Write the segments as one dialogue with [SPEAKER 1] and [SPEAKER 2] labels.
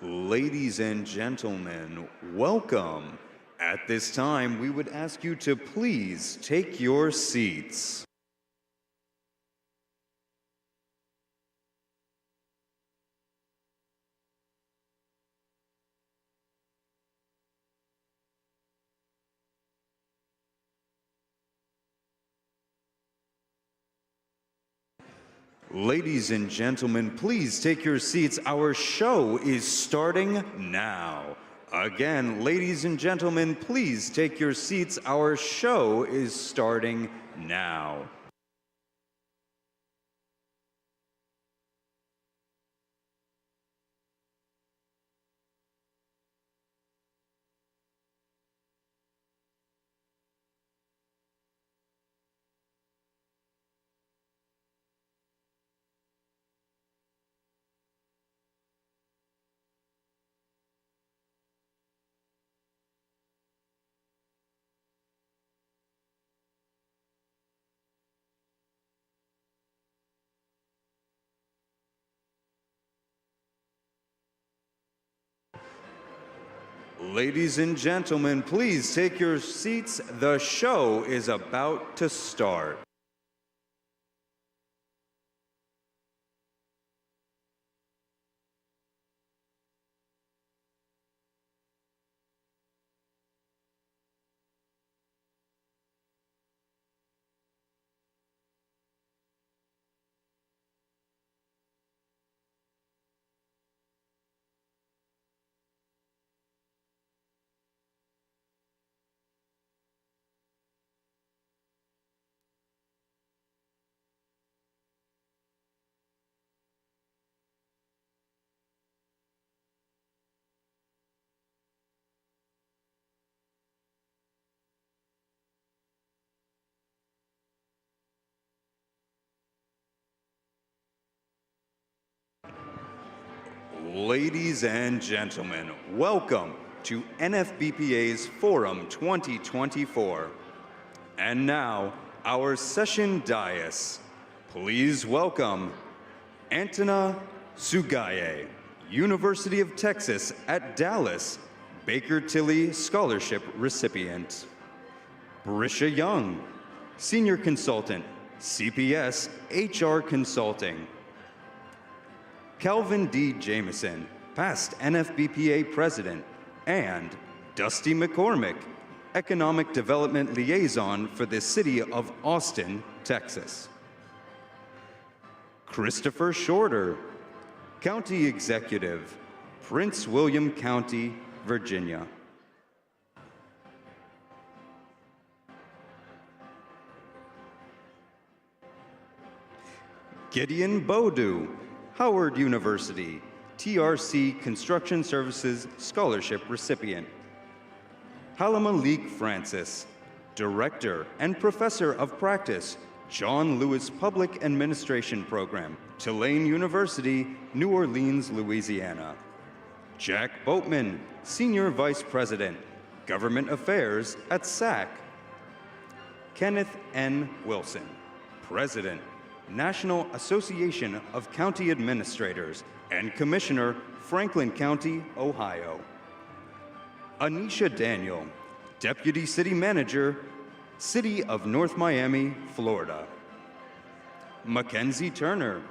[SPEAKER 1] Ladies and gentlemen, welcome. At this time, we would ask you to please take your seats. Ladies and gentlemen, please take your seats. Our show is starting now. Again, ladies and gentlemen, please take your seats. Our show is starting now. Ladies and gentlemen, please take your seats. The show is about to start. Ladies and gentlemen, welcome to NFBPA's Forum 2024. And now, our session dais. Please welcome Antona Tsugaye, University of Texas at Dallas, Baker Tilly Scholarship recipient. Brisha Young, Senior Consultant, CPS HR Consulting. Calvin D. Jameson, past NFBPA President, and Dusty McCormick, Economic Development Liaison for the City of Austin, Texas. Christopher Shorter, County Executive, Prince William County, Virginia. Gideon Bodu, Howard University, TRC Construction Services Scholarship recipient. Halamalik Francis, Director and Professor of Practice, John Lewis Public Administration Program, Tulane University, New Orleans, Louisiana. Jack Boatman, Senior Vice President, Government Affairs at SAC. Kenneth N. Wilson, President, National Association of County Administrators and Commissioner, Franklin County, Ohio. Anisha Daniel, Deputy City Manager, City of North Miami, Florida. Mackenzie Turner,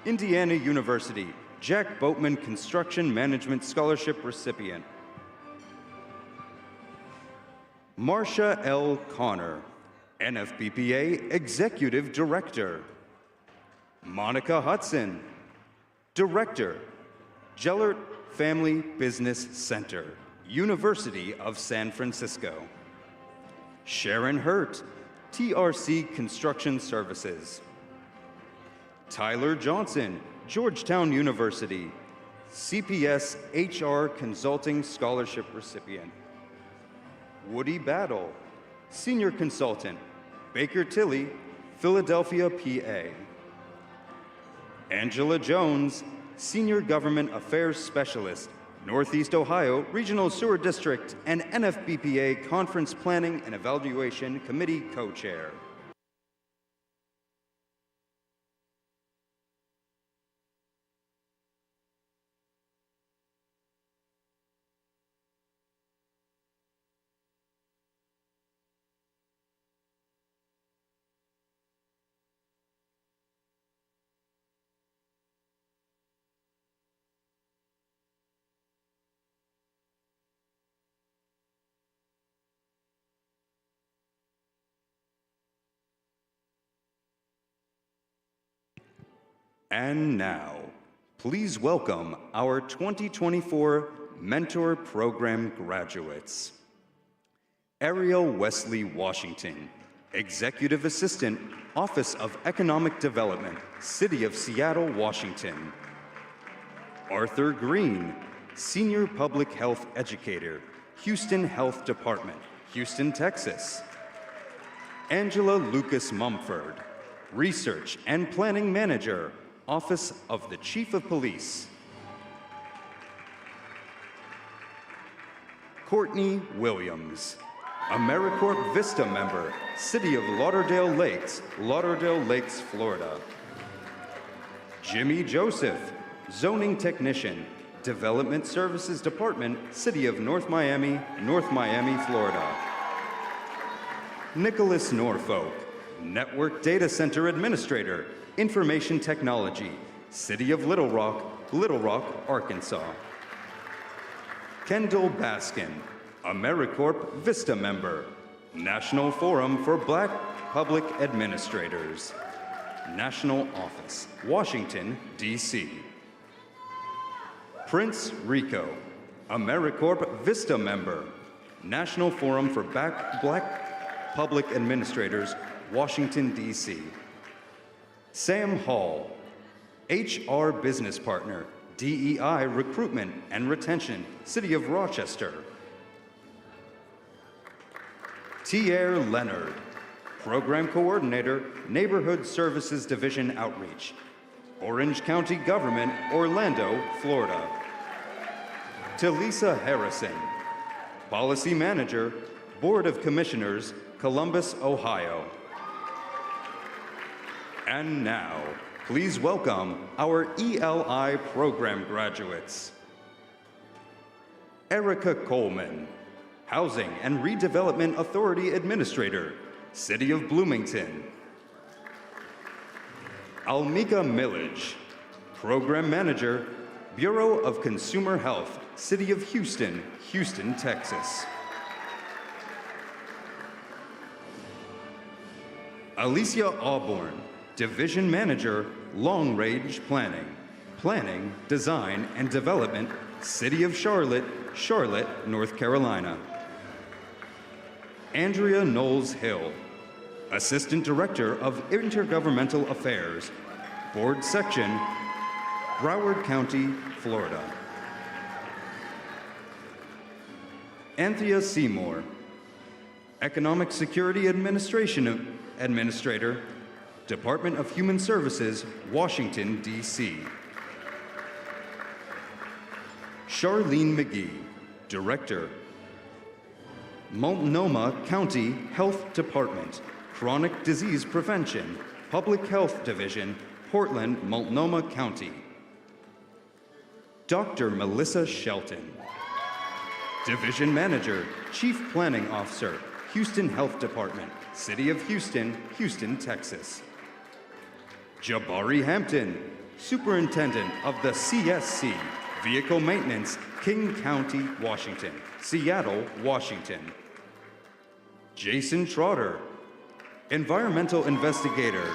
[SPEAKER 1] Indiana University, Jack Boatman Construction Management Scholarship recipient. Marcia L. Connor, NFBPA Executive Director. Monica Hudson, Director, Gellert Family Business Center, University of San Francisco. Sharon Hurt, TRC Construction Services. Tyler Johnson, Georgetown University, CPS HR Consulting Scholarship recipient. Woody Battle, Senior Consultant, Baker Tilly, Philadelphia, PA. Angela Jones, Senior Government Affairs Specialist, Northeast Ohio Regional Sewer District and NFBPA Conference Planning and Evaluation Committee Co-Chair. And now, please welcome our 2024 Mentor Program graduates. Ariel Wesley Washington, Executive Assistant, Office of Economic Development, City of Seattle, Washington. Arthur Green, Senior Public Health Educator, Houston Health Department, Houston, Texas. Angela Lucas Mumford, Research and Planning Manager, Office of the Chief of Police. Courtney Williams, AmeriCorps Vista member, City of Lauderdale Lakes, Florida. Jimmy Joseph, Zoning Technician, Development Services Department, City of North Miami, Florida. Nicholas Norfolk, Network Data Center Administrator, Information Technology, City of Little Rock, Arkansas. Kendall Baskin, AmeriCorps Vista member, National Forum for Black Public Administrators, National Office, Washington, D.C. Prince Rico, AmeriCorps Vista member, National Forum for Black Public Administrators, Washington, D.C. Sam Hall, HR Business Partner, DEI Recruitment and Retention, City of Rochester. Tier Leonard, Program Coordinator, Neighborhood Services Division Outreach, Orange County Government, Orlando, Florida. Talisa Harrison, Policy Manager, Board of Commissioners, Columbus, Ohio. And now, please welcome our ELI program graduates. Erica Coleman, Housing and Redevelopment Authority Administrator, City of Bloomington. Almika Millage, Program Manager, Bureau of Consumer Health, City of Houston, Texas. Alicia Auburn, Division Manager, Long Range Planning, Planning, Design, and Development, City of Charlotte, North Carolina. Andrea Knowles Hill, Assistant Director of Intergovernmental Affairs, Board Section, Broward County, Florida. Anthea Seymour, Economic Security Administrator, Department of Human Services, Washington, D.C. Charlene McGee, Director, Multnomah County Health Department, Chronic Disease Prevention, Public Health Division, Portland, Multnomah County. Dr. Melissa Shelton, Division Manager, Chief Planning Officer, Houston Health Department, City of Houston, Texas. Jabari Hampton, Superintendent of the CSC, Vehicle Maintenance, King County, Washington, Seattle, Washington. Jason Trotter, Environmental Investigator,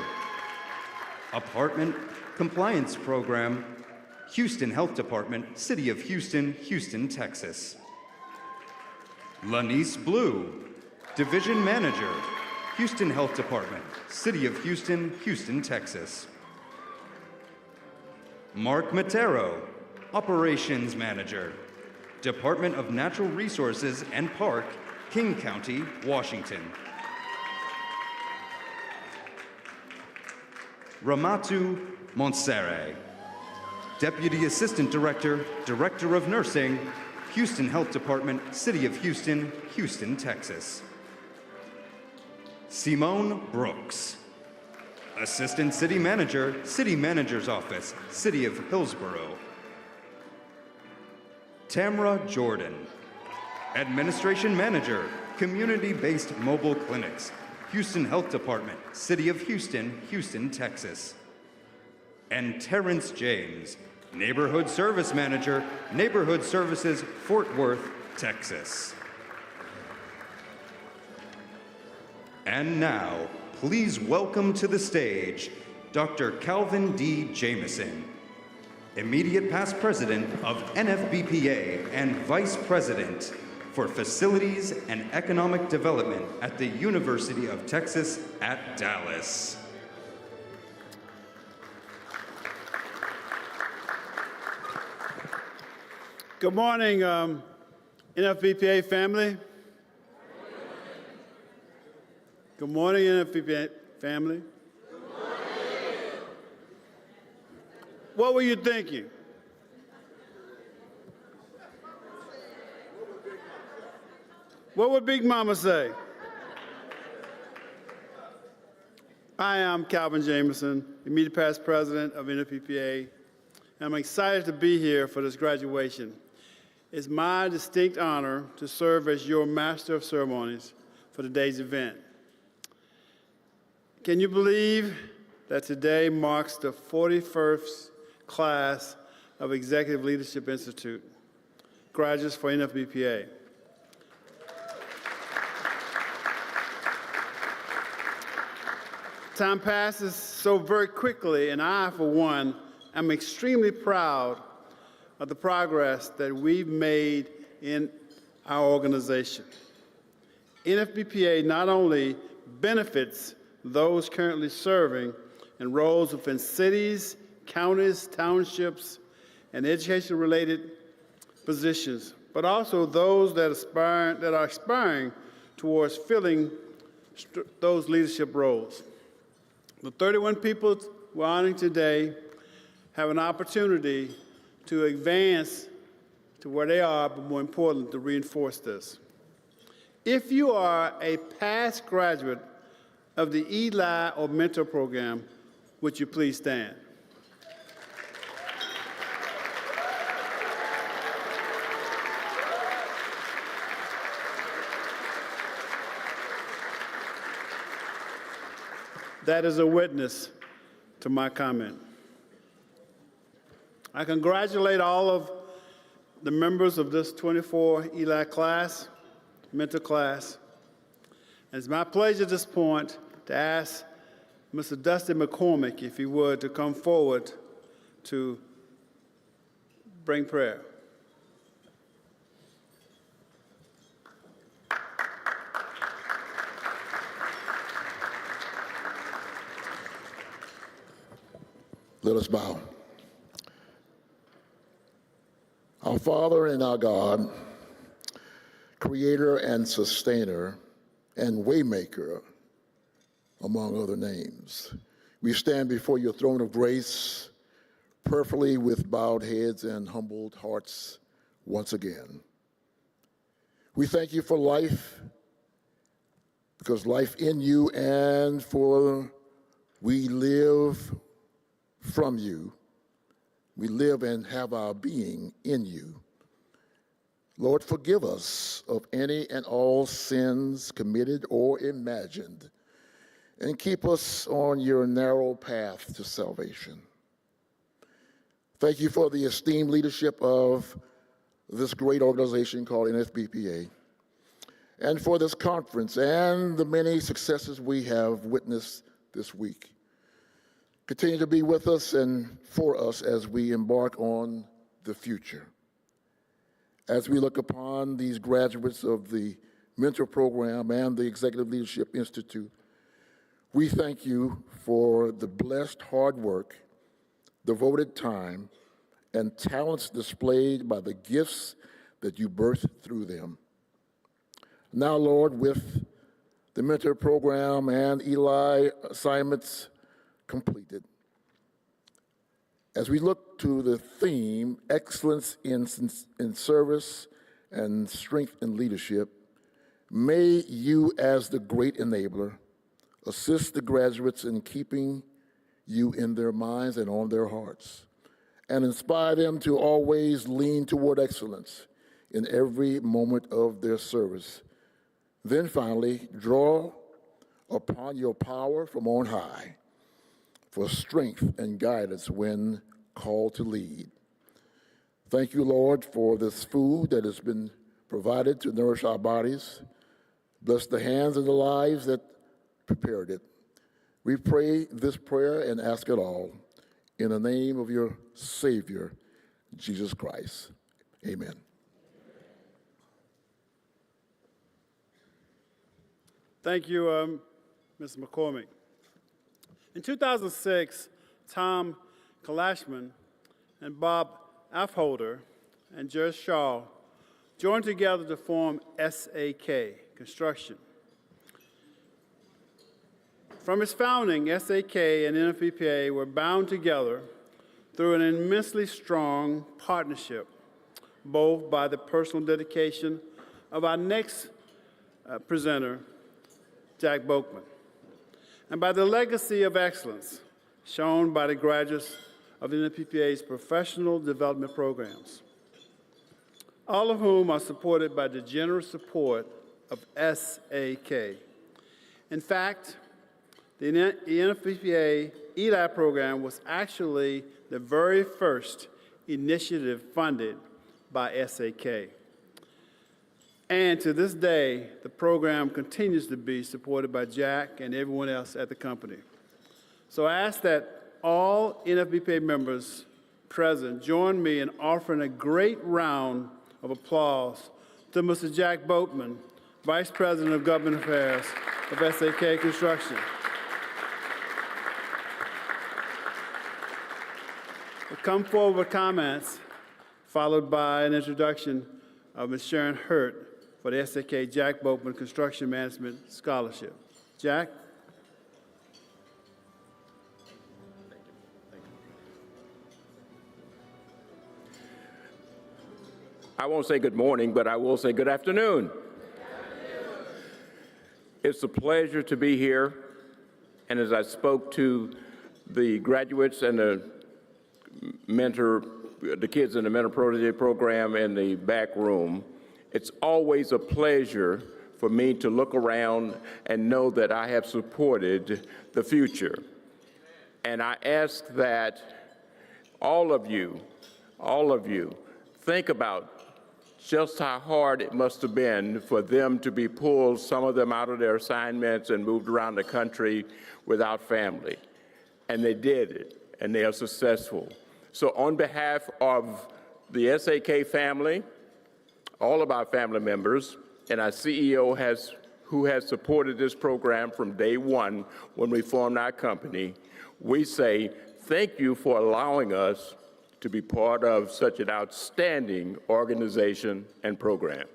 [SPEAKER 1] Apartment Compliance Program, Houston Health Department, City of Houston, Texas. Lanice Blue, Division Manager, Houston Health Department, City of Houston, Texas. Mark Matero, Operations Manager, Department of Natural Resources and Park, King County, Washington. Ramatu Monserre, Deputy Assistant Director, Director of Nursing, Houston Health Department, City of Houston, Texas. Simone Brooks, Assistant City Manager, City Manager's Office, City of Hillsborough. Tamra Jordan, Administration Manager, Community-Based Mobile Clinics, Houston Health Department, City of Houston, Texas. And Terrence James, Neighborhood Service Manager, Neighborhood Services, Fort Worth, Texas. And now, please welcome to the stage Dr. Calvin D. Jameson, immediate past president of NFBPA and vice president for Facilities and Economic Development at the University of Texas at Dallas.
[SPEAKER 2] Good morning, NFBPA family. Good morning, NFBPA family. Good morning. What were you thinking? What would Big Mama say? I am Calvin Jameson, immediate past president of NFBPA, and I'm excited to be here for this graduation. It's my distinct honor to serve as your Master of Ceremonies for today's event. Can you believe that today marks the 41st class of Executive Leadership Institute graduates for NFBPA? Time passes so very quickly, and I, for one, am extremely proud of the progress that we've made in our organization. NFBPA not only benefits those currently serving in roles within cities, counties, townships, and education-related positions, but also those that are aspiring towards filling those leadership roles. The 31 people we're honoring today have an opportunity to advance to where they are, but more important, to reinforce this. If you are a past graduate of the ELI or Mentor Program, would you please stand? That is a witness to my comment. I congratulate all of the members of this 24 ELI class, mentor class. And it's my pleasure at this point to ask Mr. Dusty McCormick, if he would, to come forward to bring prayer.
[SPEAKER 3] Let us bow. Our Father and our God, Creator and Sustainer and Waymaker, among other names, we stand before your throne of grace, prayerfully with bowed heads and humbled hearts once again. We thank you for life, because life in you, and for we live from you. We live and have our being in you. Lord, forgive us of any and all sins committed or imagined, and keep us on your narrow path to salvation. Thank you for the esteemed leadership of this great organization called NFBPA, and for this conference and the many successes we have witnessed this week. Continue to be with us and for us as we embark on the future. As we look upon these graduates of the Mentor Program and the Executive Leadership Institute, we thank you for the blessed hard work, devoted time, and talents displayed by the gifts that you birthed through them. Now, Lord, with the Mentor Program and ELI assignments completed, as we look to the theme, excellence in service and strength in leadership, may you, as the great enabler, assist the graduates in keeping you in their minds and on their hearts, and inspire them to always lean toward excellence in every moment of their service. Then finally, draw upon your power from on high for strength and guidance when called to lead. Thank you, Lord, for this food that has been provided to nourish our bodies. Bless the hands and the lives that prepared it. We pray this prayer and ask it all in the name of your Savior, Jesus Christ. Amen.
[SPEAKER 2] Thank you, Mr. McCormick. In 2006, Tom Kalashman and Bob Affolter and Jerry Shaw joined together to form SAK Construction. From its founding, SAK and NFBPA were bound together through an immensely strong partnership, both by the personal dedication of our next presenter, Jack Boatman, and by the legacy of excellence shown by the graduates of the NFBPA's professional development programs, all of whom are supported by the generous support of SAK. In fact, the NFBPA ELI program was actually the very first initiative funded by SAK. And to this day, the program continues to be supported by Jack and everyone else at the company. So I ask that all NFBPA members present join me in offering a great round of applause to Mr. Jack Boatman, Vice President of Government Affairs of SAK Construction. We'll come forward with comments, followed by an introduction of Ms. Sharon Hurt for the SAK Jack Boatman Construction Management Scholarship. Jack?
[SPEAKER 4] I won't say good morning, but I will say good afternoon. It's a pleasure to be here, and as I spoke to the graduates and the kids in the Mentor Protege program in the back room, it's always a pleasure for me to look around and know that I have supported the future. And I ask that all of you, think about just how hard it must have been for them to be pulled, some of them out of their assignments and moved around the country without family. And they did it, and they are successful. So on behalf of the SAK family, all of our family members, and our CEO who has supported this program from day one when we formed our company, we say thank you for allowing us to be part of such an outstanding organization and program.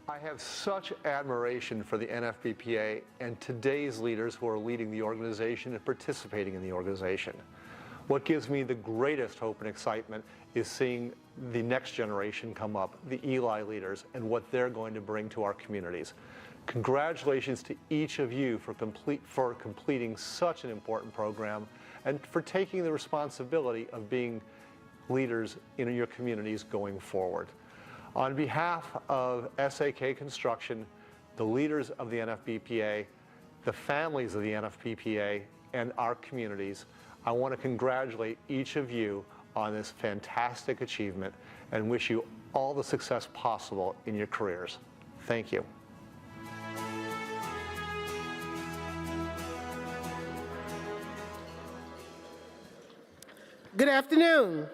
[SPEAKER 5] I have such admiration for the NFBPA and today's leaders who are leading the organization and participating in the organization. What gives me the greatest hope and excitement is seeing the next generation come up, the Eli leaders, and what they're going to bring to our communities. Congratulations to each of you for completing such an important program and for taking the responsibility of being leaders in your communities going forward. On behalf of SAK Construction, the leaders of the NFBPA, the families of the NFBPA, and our communities, I want to congratulate each of you on this fantastic achievement and wish you all the success possible in your careers. Thank you.
[SPEAKER 6] Good afternoon.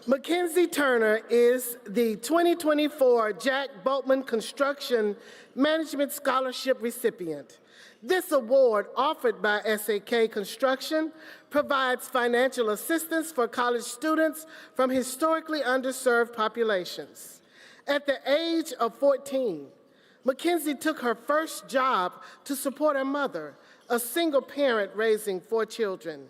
[SPEAKER 6] Mackenzie Turner is the 2024 Jack Boatman Construction Management Scholarship recipient. This award, offered by SAK Construction, provides financial assistance for college students from historically underserved populations. At the age of 14, Mackenzie took her first job to support her mother, a single parent raising 4 children.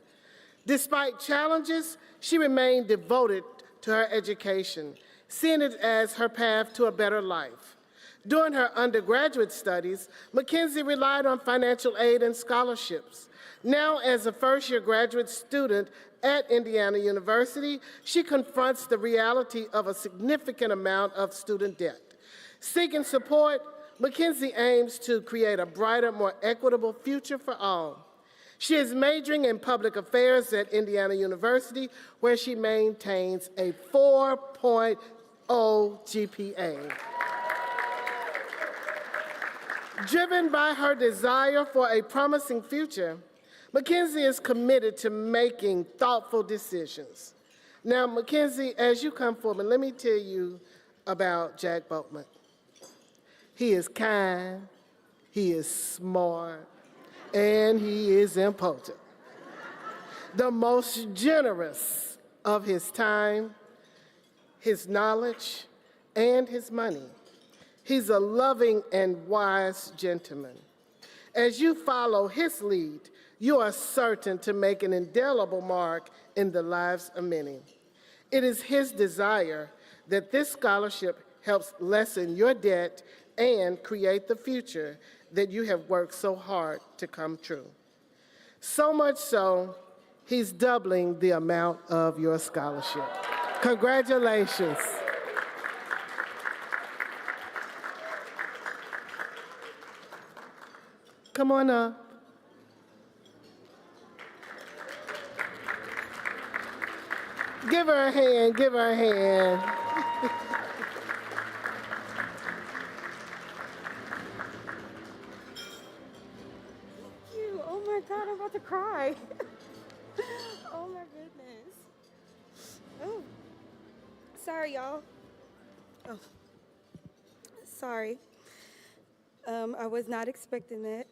[SPEAKER 6] Despite challenges, she remained devoted to her education, seeing it as her path to a better life. During her undergraduate studies, Mackenzie relied on financial aid and scholarships. Now, as a first-year graduate student at Indiana University, she confronts the reality of a significant amount of student debt. Seeking support, Mackenzie aims to create a brighter, more equitable future for all. She is majoring in public affairs at Indiana University, where she maintains a 4.0 GPA. Driven by her desire for a promising future, Mackenzie is committed to making thoughtful decisions. Now, Mackenzie, as you come forward, let me tell you about Jack Boatman. He is kind, he is smart, and he is impotent. The most generous of his time, his knowledge, and his money. He's a loving and wise gentleman. As you follow his lead, you are certain to make an indelible mark in the lives of many. It is his desire that this scholarship helps lessen your debt and create the future that you have worked so hard to come true. So much so, he's doubling the amount of your scholarship. Congratulations. Come on up. Give her a hand, give her a hand.
[SPEAKER 7] Oh my God, I'm about to cry. Oh my goodness. Oh, sorry, y'all. Oh, sorry. I was not expecting that.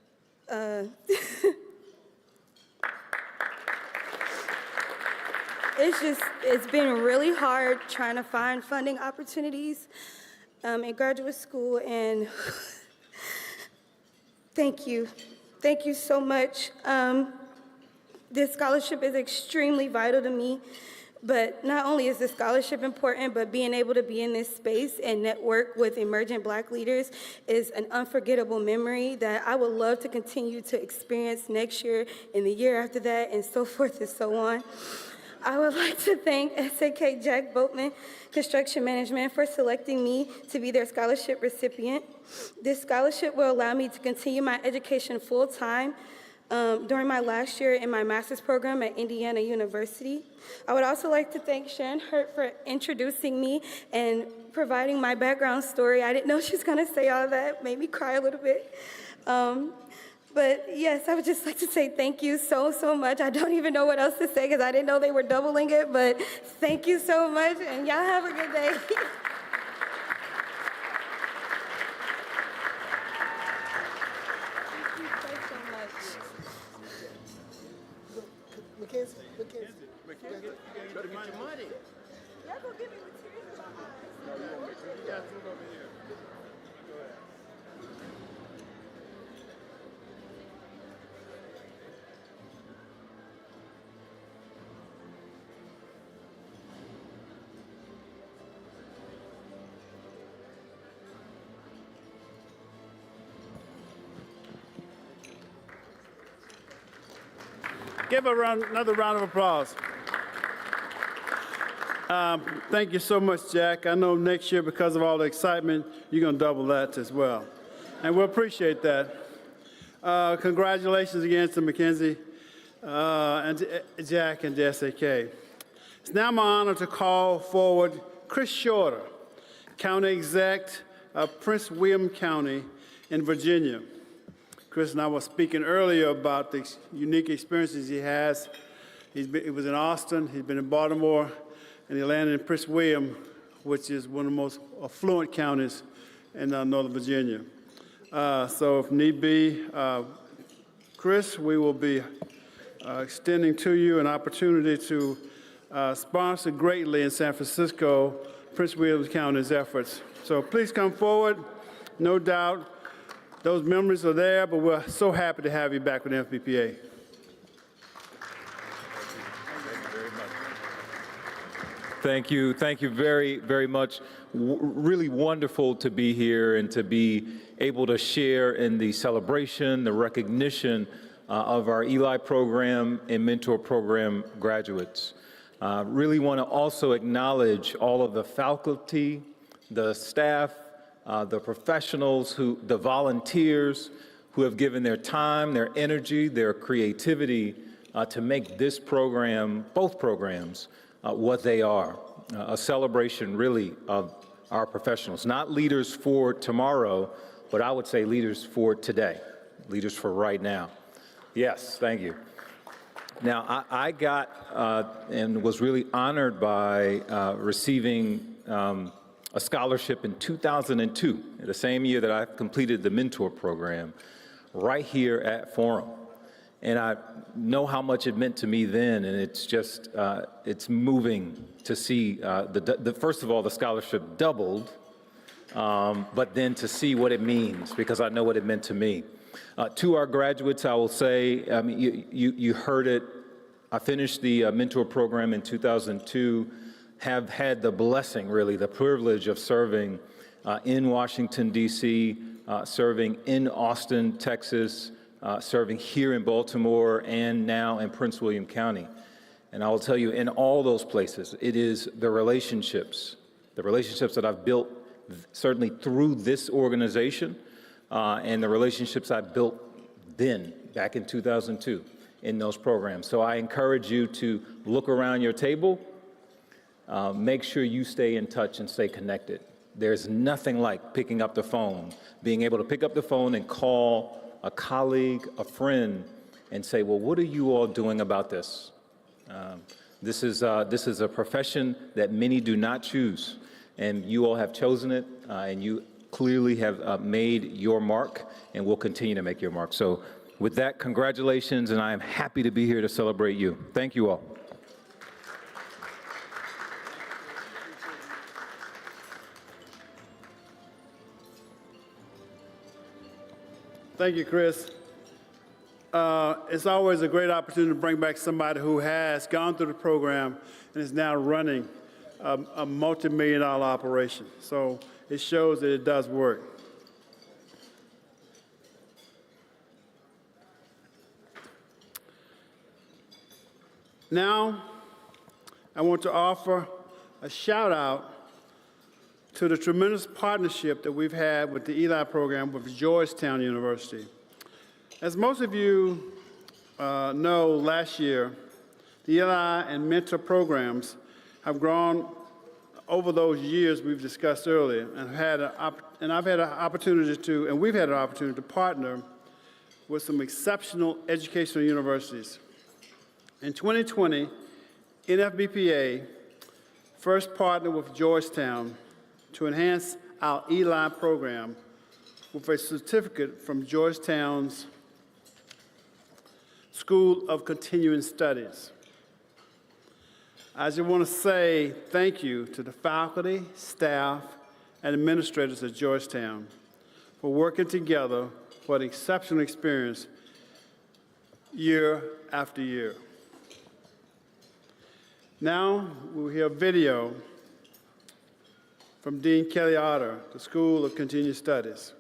[SPEAKER 7] It's been really hard trying to find funding opportunities in graduate school, and thank you. Thank you so much. This scholarship is extremely vital to me, but not only is the scholarship important, but being able to be in this space and network with emerging Black leaders is an unforgettable memory that I would love to continue to experience next year and the year after that, and so forth and so on. I would like to thank SAK Jack Boatman Construction Management for selecting me to be their scholarship recipient. This scholarship will allow me to continue my education full-time during my last year in my master's program at Indiana University. I would also like to thank Sharon Hurt for introducing me and providing my background story. I didn't know she was gonna say all that, made me cry a little bit. But yes, I would just like to say thank you so, so much. I don't even know what else to say because I didn't know they were doubling it, but thank you so much, and y'all have a good day.
[SPEAKER 6] Mackenzie.
[SPEAKER 2] Better get your money.
[SPEAKER 7] Y'all gonna give me materials in my eyes.
[SPEAKER 2] Give another round of applause. Thank you so much, Jack. I know next year, because of all the excitement, you're going to double that as well. And we appreciate that. Congratulations again to Mackenzie and to Jack and the SAK. It's now my honor to call forward Chris Shorter, County Exec of Prince William County in Virginia. Chris and I were speaking earlier about the unique experiences he has. He was in Austin, he's been in Baltimore, and he landed in Prince William, which is one of the most affluent counties in Northern Virginia. So if need be, Chris, we will be extending to you an opportunity to sponsor greatly in San Francisco Prince William County's efforts. So please come forward. No doubt those memories are there, but we're so happy to have you back with NFBPA.
[SPEAKER 8] Thank you very, very much. Really wonderful to be here and to be able to share in the celebration, the recognition of our Eli program and mentor program graduates. Really want to also acknowledge all of the faculty, the staff, the professionals, the volunteers who have given their time, their energy, their creativity to make this program, both programs, what they are, a celebration really of our professionals, not leaders for tomorrow, but I would say leaders for today, leaders for right now. Yes, thank you. Now, I got and was really honored by receiving a scholarship in 2002, the same year that I completed the mentor program, right here at Forum. And I know how much it meant to me then, and it's just, it's moving to see, first of all, the scholarship doubled, but then to see what it means, because I know what it meant to me. To our graduates, I will say, I mean, you heard it. I finished the mentor program in 2002, have had the blessing, really, the privilege of serving in Washington, D.C., serving in Austin, Texas, serving here in Baltimore, and now in Prince William County. And I will tell you, in all those places, it is the relationships that I've built, certainly through this organization, and the relationships I built then, back in 2002, in those programs. So I encourage you to look around your table, make sure you stay in touch and stay connected. There's nothing like picking up the phone, being able to pick up the phone and call a colleague, a friend, and say, well, what are you all doing about this? This is a profession that many do not choose, and you all have chosen it, and you clearly have made your mark and will continue to make your mark. So with that, congratulations, and I am happy to be here to celebrate you. Thank you all.
[SPEAKER 2] Thank you, Chris. It's always a great opportunity to bring back somebody who has gone through the program and is now running a multi-million-dollar operation. So it shows that it does work. Now, I want to offer a shout out to the tremendous partnership that we've had with the Eli program with Georgetown University. As most of you know, last year, the Eli and Mentor programs have grown over those years we've discussed earlier, and we've had an opportunity to partner with some exceptional educational universities. In 2020, NFBPA first partnered with Georgetown to enhance our Eli program with a certificate from Georgetown's School of Continuing Studies. I just want to say thank you to the faculty, staff, and administrators at Georgetown for working together for an exceptional experience year after year. Now we'll hear a video from Dean Kelly Otter, the School of Continuing Studies.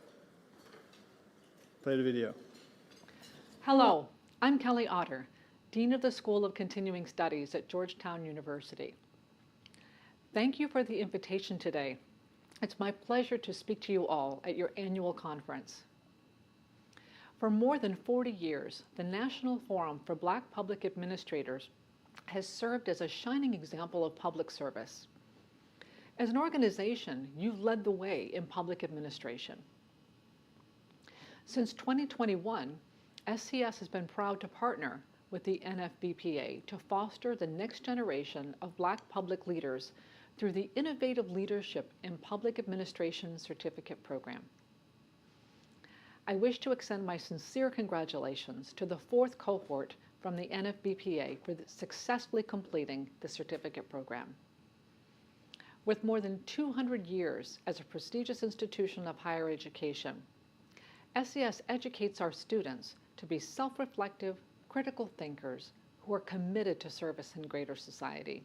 [SPEAKER 2] Play the video.
[SPEAKER 9] Hello, I'm Kelly Otter, Dean of the School of Continuing Studies at Georgetown University. Thank you for the invitation today. It's my pleasure to speak to you all at your annual conference. For more than 40 years, the National Forum for Black Public Administrators has served as a shining example of public service. As an organization, you've led the way in public administration. Since 2021, SCS has been proud to partner with the NFBPA to foster the next generation of Black public leaders through the Innovative Leadership in Public Administration Certificate Program. I wish to extend my sincere congratulations to the 4th cohort from the NFBPA for successfully completing the certificate program. With more than 200 years as a prestigious institution of higher education, SCS educates our students to be self-reflective, critical thinkers who are committed to service in greater society.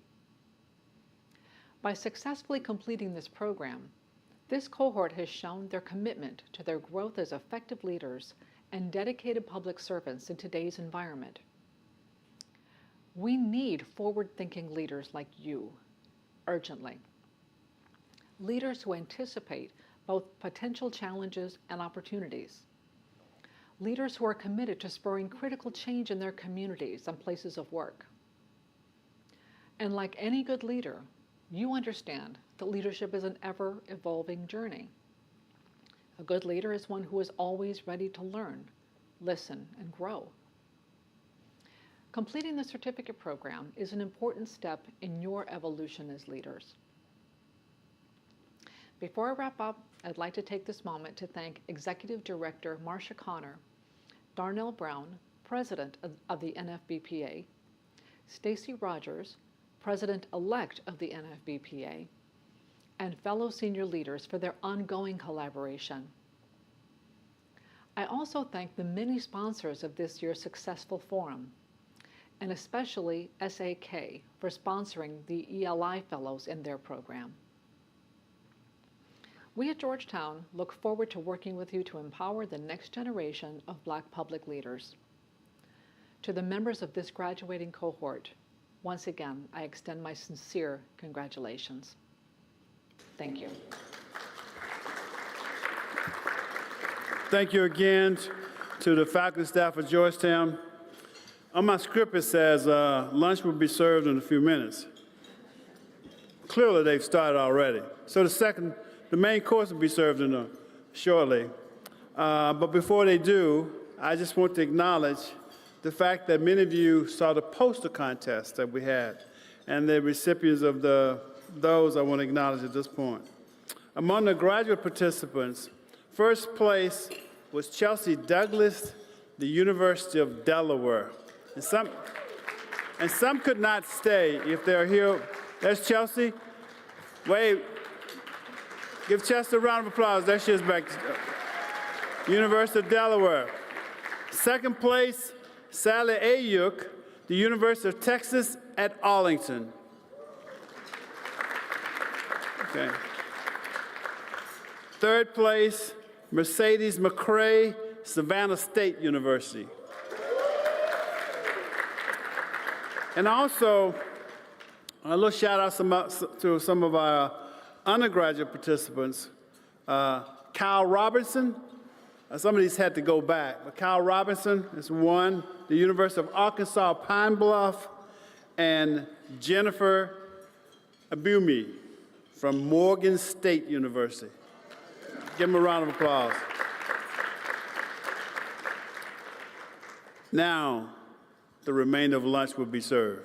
[SPEAKER 9] By successfully completing this program, this cohort has shown their commitment to their growth as effective leaders and dedicated public servants in today's environment. We need forward-thinking leaders like you, urgently. Leaders who anticipate both potential challenges and opportunities. Leaders who are committed to spurring critical change in their communities and places of work. And like any good leader, you understand that leadership is an ever-evolving journey. A good leader is one who is always ready to learn, listen, and grow. Completing the certificate program is an important step in your evolution as leaders. Before I wrap up, I'd like to take this moment to thank Executive Director Marcia Connor, Darnell Brown, President of the NFBPA, Stacy Rogers, President-elect of the NFBPA, and fellow senior leaders for their ongoing collaboration. I also thank the many sponsors of this year's successful forum, and especially SAK for sponsoring the ELI Fellows in their program. We at Georgetown look forward to working with you to empower the next generation of Black public leaders. To the members of this graduating cohort, once again, I extend my sincere congratulations. Thank you.
[SPEAKER 2] Thank you again to the faculty staff of Georgetown. On my script it says lunch will be served in a few minutes. Clearly they've started already. So the main course will be served shortly. But before they do, I just want to acknowledge the fact that many of you saw the poster contest that we had, and the recipients of those I want to acknowledge at this point. Among the graduate participants, first place was Chelsea Douglas, the University of Delaware. And some could not stay if they're here. There's Chelsea. Wave. Give Chelsea a round of applause. There she is back. University of Delaware. Second place, Sally Ayuk, the University of Texas at Arlington. Okay. Third place, Mercedes McCray, Savannah State University. And also, a little shout out to some of our undergraduate participants. Kyle Robinson, some of these had to go back, but Kyle Robinson is one, the University of Arkansas Pine Bluff, and Jennifer Abumi from Morgan State University. Give them a round of applause. Now, the remainder of lunch will be served.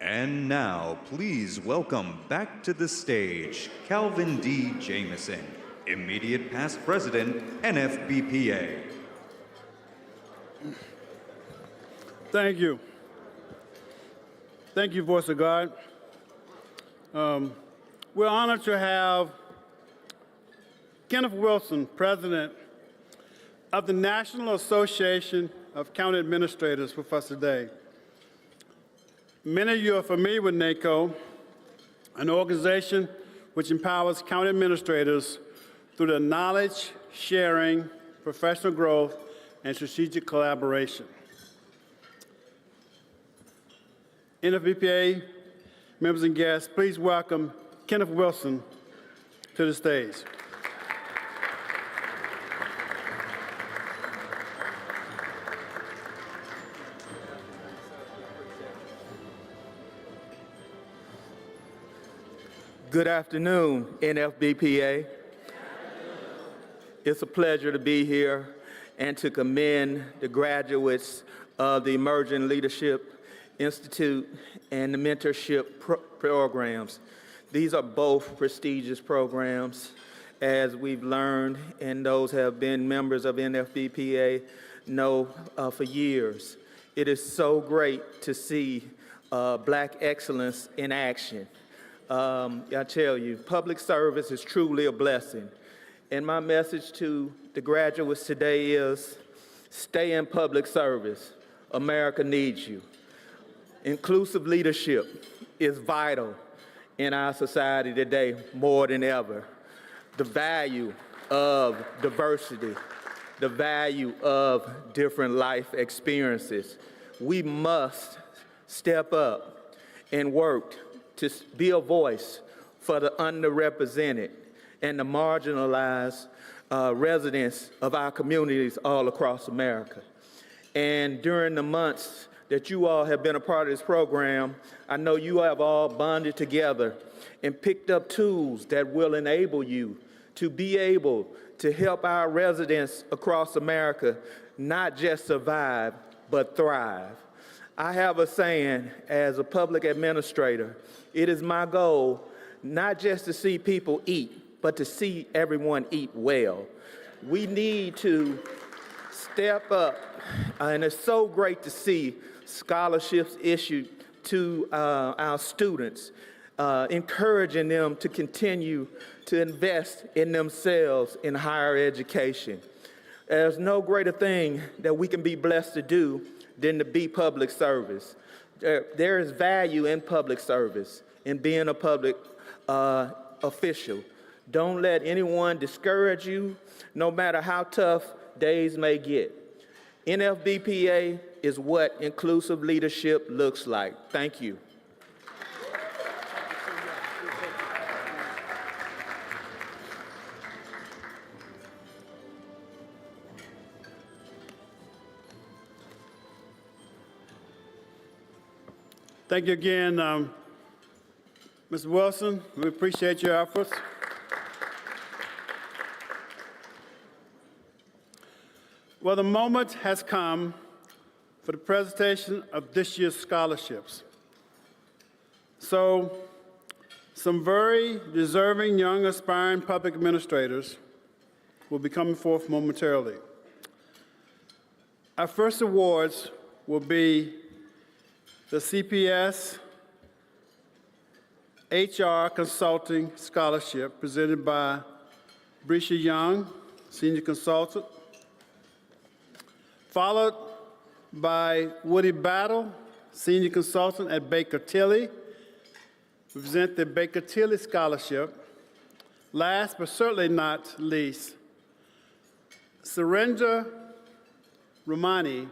[SPEAKER 1] And now, please welcome back to the stage Calvin D. Jameson, immediate past president, NFBPA.
[SPEAKER 2] Thank you. Thank you, Voice of God. We're honored to have Kenneth Wilson, president of the National Association of County Administrators, with us today. Many of you are familiar with NACO, an organization which empowers county administrators through the knowledge sharing, professional growth, and strategic collaboration. NFBPA members and guests, please welcome Kenneth Wilson to the stage.
[SPEAKER 10] Good afternoon, NFBPA. It's a pleasure to be here and to commend the graduates of the Emerging Leadership Institute and the mentorship programs. These are both prestigious programs, as we've learned, and those have been members of NFBPA know for years. It is so great to see Black excellence in action. I tell you, public service is truly a blessing. And my message to the graduates today is, stay in public service. America needs you. Inclusive leadership is vital in our society today more than ever. The value of diversity, the value of different life experiences. We must step up and work to be a voice for the underrepresented and the marginalized residents of our communities all across America. And during the months that you all have been a part of this program, I know you have all bonded together and picked up tools that will enable you to be able to help our residents across America not just survive, but thrive. I have a saying as a public administrator, it is my goal not just to see people eat, but to see everyone eat well. We need to step up, and it's so great to see scholarships issued to our students, encouraging them to continue to invest in themselves in higher education. There's no greater thing that we can be blessed to do than to be public service. There is value in public service, in being a public official. Don't let anyone discourage you, no matter how tough days may get. NFBPA is what inclusive leadership looks like. Thank you.
[SPEAKER 2] Thank you again, Mr. Wilson. We appreciate your efforts. Well, the moment has come for the presentation of this year's scholarships. So, some very deserving young aspiring public administrators will be coming forth momentarily. Our first awards will be the CPS HR Consulting Scholarship presented by Brescia Young, Senior Consultant, followed by Woody Battle, Senior Consultant at Baker Tilly. We present the Baker Tilly Scholarship. Last but certainly not least, Surendra Ramani,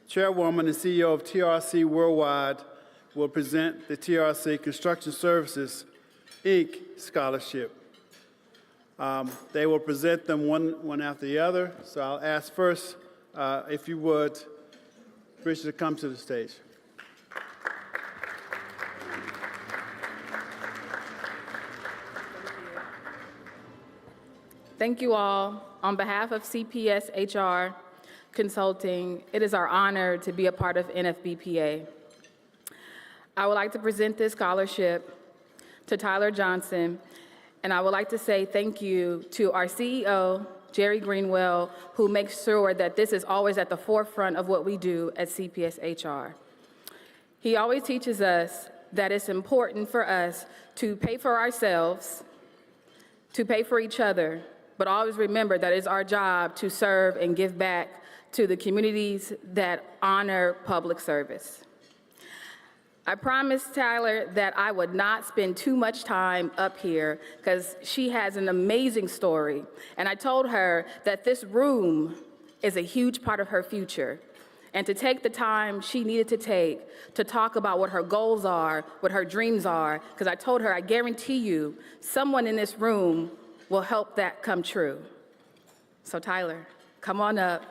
[SPEAKER 2] Chairwoman and CEO of TRC Worldwide, will present the TRC Construction Services, Inc. Scholarship. They will present them one after the other. So I'll ask first, if you would, Brescia to come to the stage.
[SPEAKER 11] Thank you all. On behalf of CPS HR Consulting, it is our honor to be a part of NFBPA. I would like to present this scholarship to Tyler Johnson, and I would like to say thank you to our CEO, Jerry Greenwell, who makes sure that this is always at the forefront of what we do at CPS HR. He always teaches us that it's important for us to pay for ourselves, to pay for each other, but always remember that it's our job to serve and give back to the communities that honor public service. I promised Tyler that I would not spend too much time up here because she has an amazing story. And I told her that this room is a huge part of her future. And to take the time she needed to take to talk about what her goals are, what her dreams are, because I told her, I guarantee you, someone in this room will help that come true. So Tyler, come on up,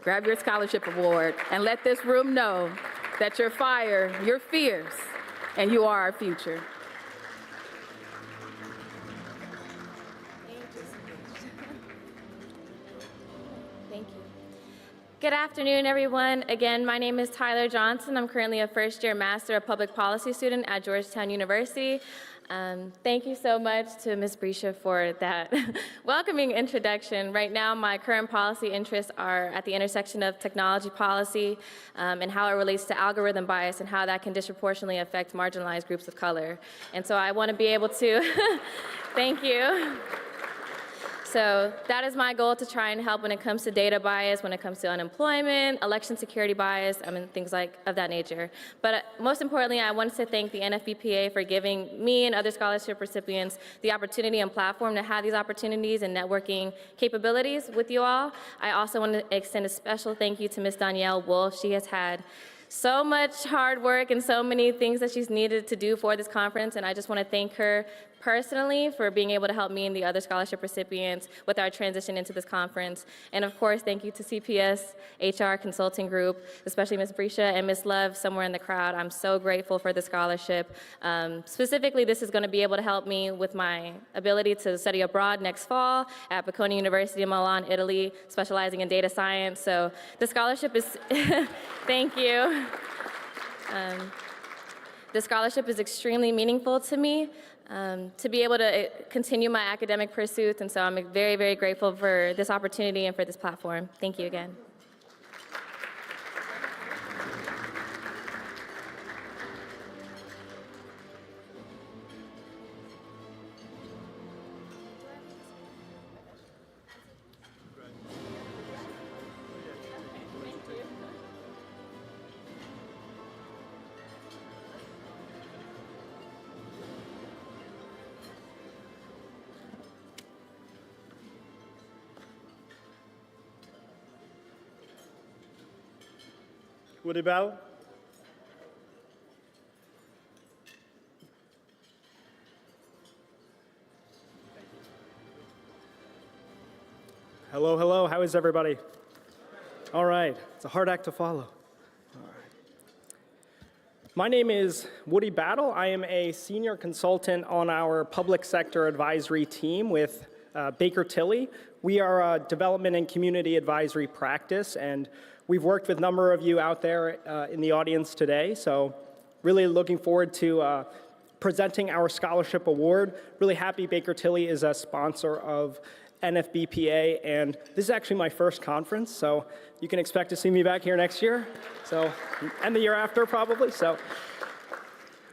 [SPEAKER 11] grab your scholarship award, and let this room know that you're fire, you're fierce, and you are our future.
[SPEAKER 12] Thank you. Good afternoon, everyone. Again, my name is Tyler Johnson. I'm currently a first-year Master of Public Policy student at Georgetown University. Thank you so much to Ms. Brescia for that welcoming introduction. Right now, my current policy interests are at the intersection of technology policy and how it relates to algorithm bias and how that can disproportionately affect marginalized groups of color. And so I want to be able to, thank you. So that is my goal, to try and help when it comes to data bias, when it comes to unemployment, election security bias, things of that nature. But most importantly, I wanted to thank the NFBPA for giving me and other scholarship recipients the opportunity and platform to have these opportunities and networking capabilities with you all. I also want to extend a special thank you to Ms. Danielle Wolf. She has had so much hard work and so many things that she's needed to do for this conference, and I just want to thank her personally for being able to help me and the other scholarship recipients with our transition into this conference. And of course, thank you to CPS HR Consulting Group, especially Ms. Brescia and Ms. Love somewhere in the crowd. I'm so grateful for the scholarship. Specifically, this is going to be able to help me with my ability to study abroad next fall at Bocconi University in Milan, Italy, specializing in data science. So the scholarship is, thank you. The scholarship is extremely meaningful to me. To be able to continue my academic pursuits, and so I'm very, very grateful for this opportunity and for this platform. Thank you again.
[SPEAKER 2] Woody Battle?
[SPEAKER 13] Hello, hello. How is everybody? All right. It's a hard act to follow. All right. My name is Woody Battle. I am a senior consultant on our public sector advisory team with Baker Tilly. We are a development and community advisory practice, and we've worked with a number of you out there in the audience today, so really looking forward to presenting our scholarship award. Really happy Baker Tilly is a sponsor of NFBPA, and this is actually my first conference, so you can expect to see me back here next year, and the year after probably, so.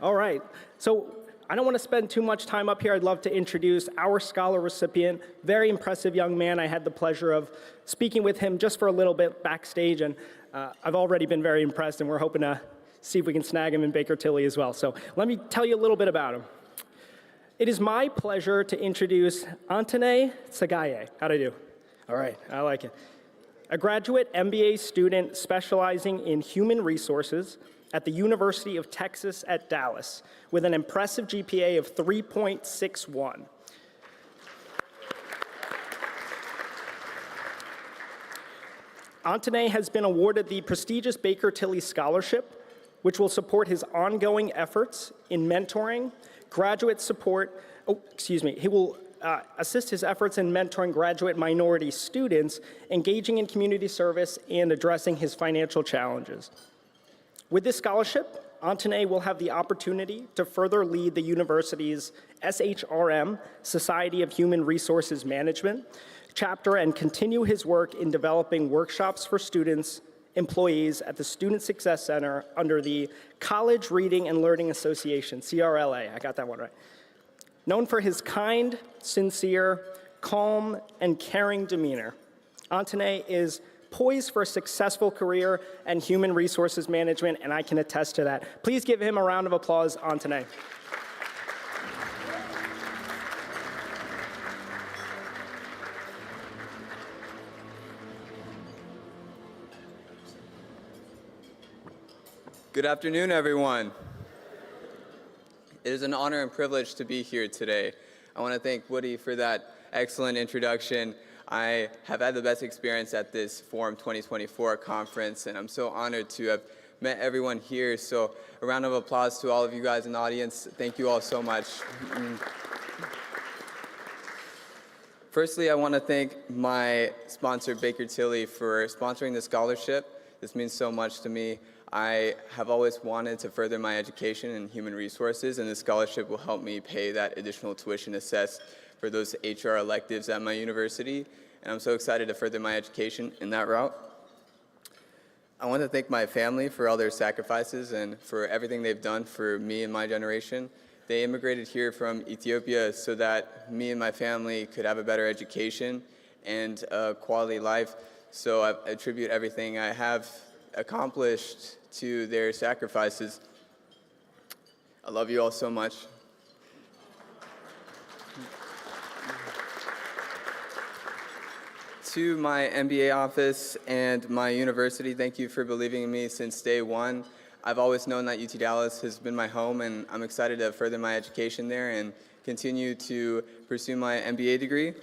[SPEAKER 13] All right, so I don't want to spend too much time up here. I'd love to introduce our scholar recipient, very impressive young man. I had the pleasure of speaking with him just for a little bit backstage, and I've already been very impressed, and we're hoping to see if we can snag him in Baker Tilly as well. So let me tell you a little bit about him. It is my pleasure to introduce Antone Tsagaye. How'd I do? All right, I like it. A graduate MBA student specializing in human resources at the University of Texas at Dallas with an impressive GPA of 3.61. Antone has been awarded the prestigious Baker Tilly Scholarship, which will support his ongoing efforts in mentoring, graduate support, he will assist his efforts in mentoring graduate minority students, engaging in community service, and addressing his financial challenges. With this scholarship, Antoine will have the opportunity to further lead the university's SHRM, Society of Human Resources Management, chapter and continue his work in developing workshops for students, employees at the Student Success Center under the College Reading and Learning Association, CRLA. I got that one right. Known for his kind, sincere, calm, and caring demeanor, Antoine is poised for a successful career in human resources management, and I can attest to that. Please give him a round of applause, Antoine.
[SPEAKER 14] Good afternoon, everyone. It is an honor and privilege to be here today. I want to thank Woody for that excellent introduction. I have had the best experience at this Forum 2024 conference, and I'm so honored to have met everyone here. So a round of applause to all of you guys in the audience. Thank you all so much. Firstly, I want to thank my sponsor, Baker Tilly, for sponsoring the scholarship. This means so much to me. I have always wanted to further my education in human resources, and this scholarship will help me pay that additional tuition assessed for those HR electives at my university, and I'm so excited to further my education in that route. I want to thank my family for all their sacrifices and for everything they've done for me and my generation. They immigrated here from Ethiopia so that me and my family could have a better education and a quality life, so I attribute everything I have accomplished to their sacrifices. I love you all so much. To my MBA office and my university, thank you for believing in me since day one. I've always known that UT Dallas has been my home, and I'm excited to further my education there and continue to pursue my MBA degree.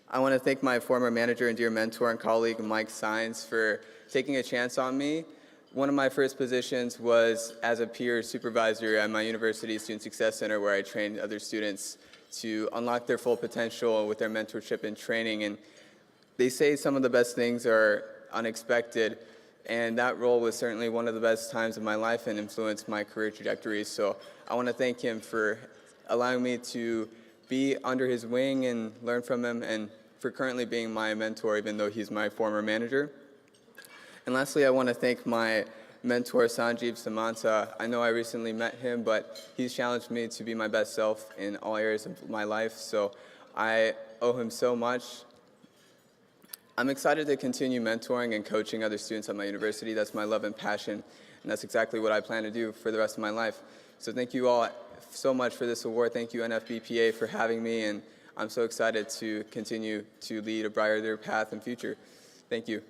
[SPEAKER 14] I want to thank my former manager and dear mentor and colleague, Mike Sines, for taking a chance on me. One of my first positions was as a peer supervisor at my university's Student Success Center, where I trained other students to unlock their full potential with their mentorship and training. And they say some of the best things are unexpected, and that role was certainly one of the best times of my life and influenced my career trajectory. So I want to thank him for allowing me to be under his wing and learn from him, and for currently being my mentor, even though he's my former manager. And lastly, I want to thank my mentor, Sanjeev Samanta. I know I recently met him, but he's challenged me to be my best self in all areas of my life, so I owe him so much. I'm excited to continue mentoring and coaching other students at my university. That's my love and passion, and that's exactly what I plan to do for the rest of my life. So thank you all so much for this award. Thank you, NFBPA, for having me, and I'm so excited to continue to lead a brighter path and future. Thank you.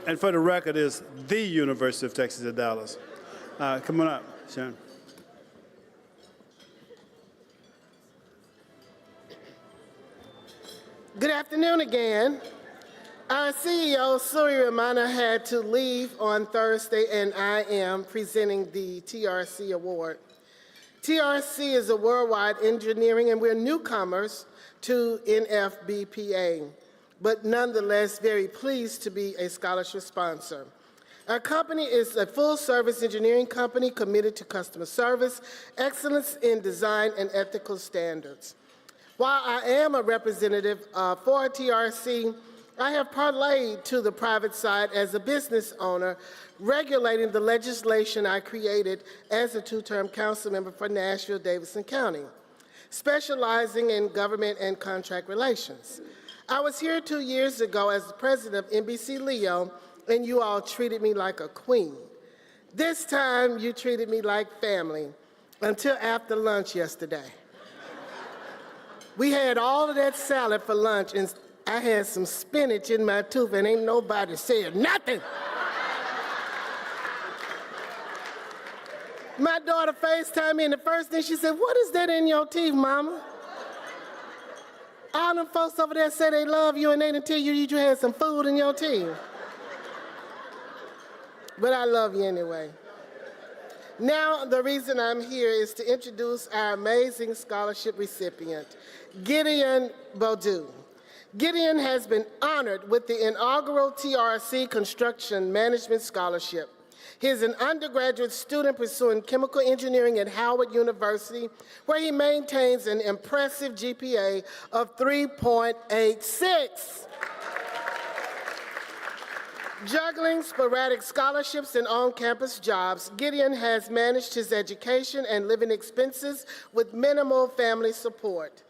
[SPEAKER 2] And for the record, is the University of Texas at Dallas. Come on up, Sharon.
[SPEAKER 6] Good afternoon again. Our CEO, Suri Ramana, had to leave on Thursday, and I am presenting the TRC Award. TRC is a worldwide engineering, and we're newcomers to NFBPA, but nonetheless very pleased to be a scholarship sponsor. Our company is a full-service engineering company committed to customer service, excellence in design, and ethical standards. While I am a representative for TRC, I have parlayed to the private side as a business owner, regulating the legislation I created as a two-term council member for Nashville-Davidson County, specializing in government and contract relations. I was here 2 years ago as the president of NBC Leo, and you all treated me like a queen. This time, you treated me like family, until after lunch yesterday. We had all of that salad for lunch, and I had some spinach in my tooth, and ain't nobody said nothing. My daughter FaceTimed me, and the first thing she said, "What is that in your teeth, Mama?" All them folks over there say they love you, and they didn't tell you you had some food in your teeth. But I love you anyway. Now, the reason I'm here is to introduce our amazing scholarship recipient, Gideon Boudou. Gideon has been honored with the inaugural TRC Construction Management Scholarship. He is an undergraduate student pursuing chemical engineering at Howard University, where he maintains an impressive GPA of 3.86. Juggling sporadic scholarships and on-campus jobs, Gideon has managed his education and living expenses with minimal family support.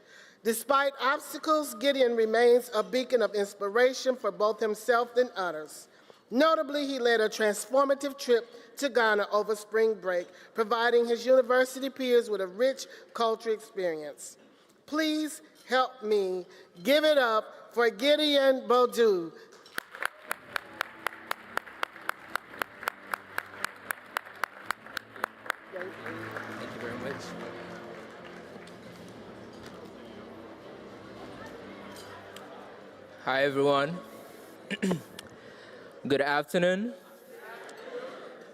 [SPEAKER 6] Despite obstacles, Gideon remains a beacon of inspiration for both himself and others. Notably, he led a transformative trip to Ghana over spring break, providing his university peers with a rich cultural experience. Please help me give it up for Gideon Boudou.
[SPEAKER 15] Thank you very much. Hi, everyone. Good afternoon.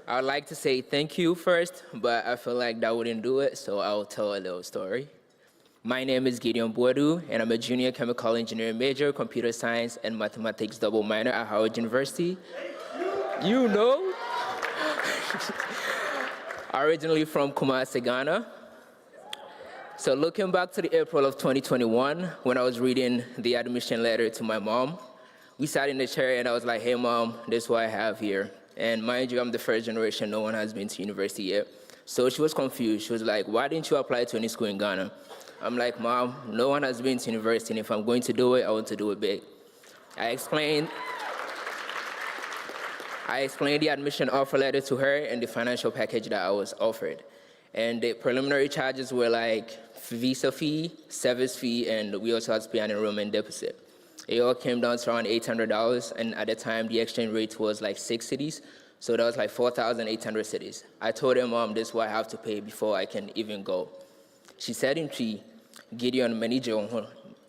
[SPEAKER 15] I would like to say thank you first, but I feel like that wouldn't do it, so I'll tell a little story. My name is Gideon Boudou, and I'm a junior chemical engineering major, computer science, and mathematics double minor at Howard University. You know. Originally from Kumasi, Ghana. So looking back to the April of 2021, when I was reading the admission letter to my mom, we sat in the chair and I was like, "Hey Mom, this is what I have here." And mind you, I'm the first generation, no one has been to university yet. So she was confused. She was like, "Why didn't you apply to any school in Ghana?" I'm like, "Mom, no one has been to university, and if I'm going to do it, I want to do it big." I explained the admission offer letter to her and the financial package that I was offered. And the preliminary charges were like visa fee, service fee, and we also had to pay an enrollment deposit. It all came down to around $800, and at the time, the exchange rate was like 6 cedis, so that was like 4,800 cedis. I told her, "Mom, this is what I have to pay before I can even go." She said in tree, "Gideon, manager,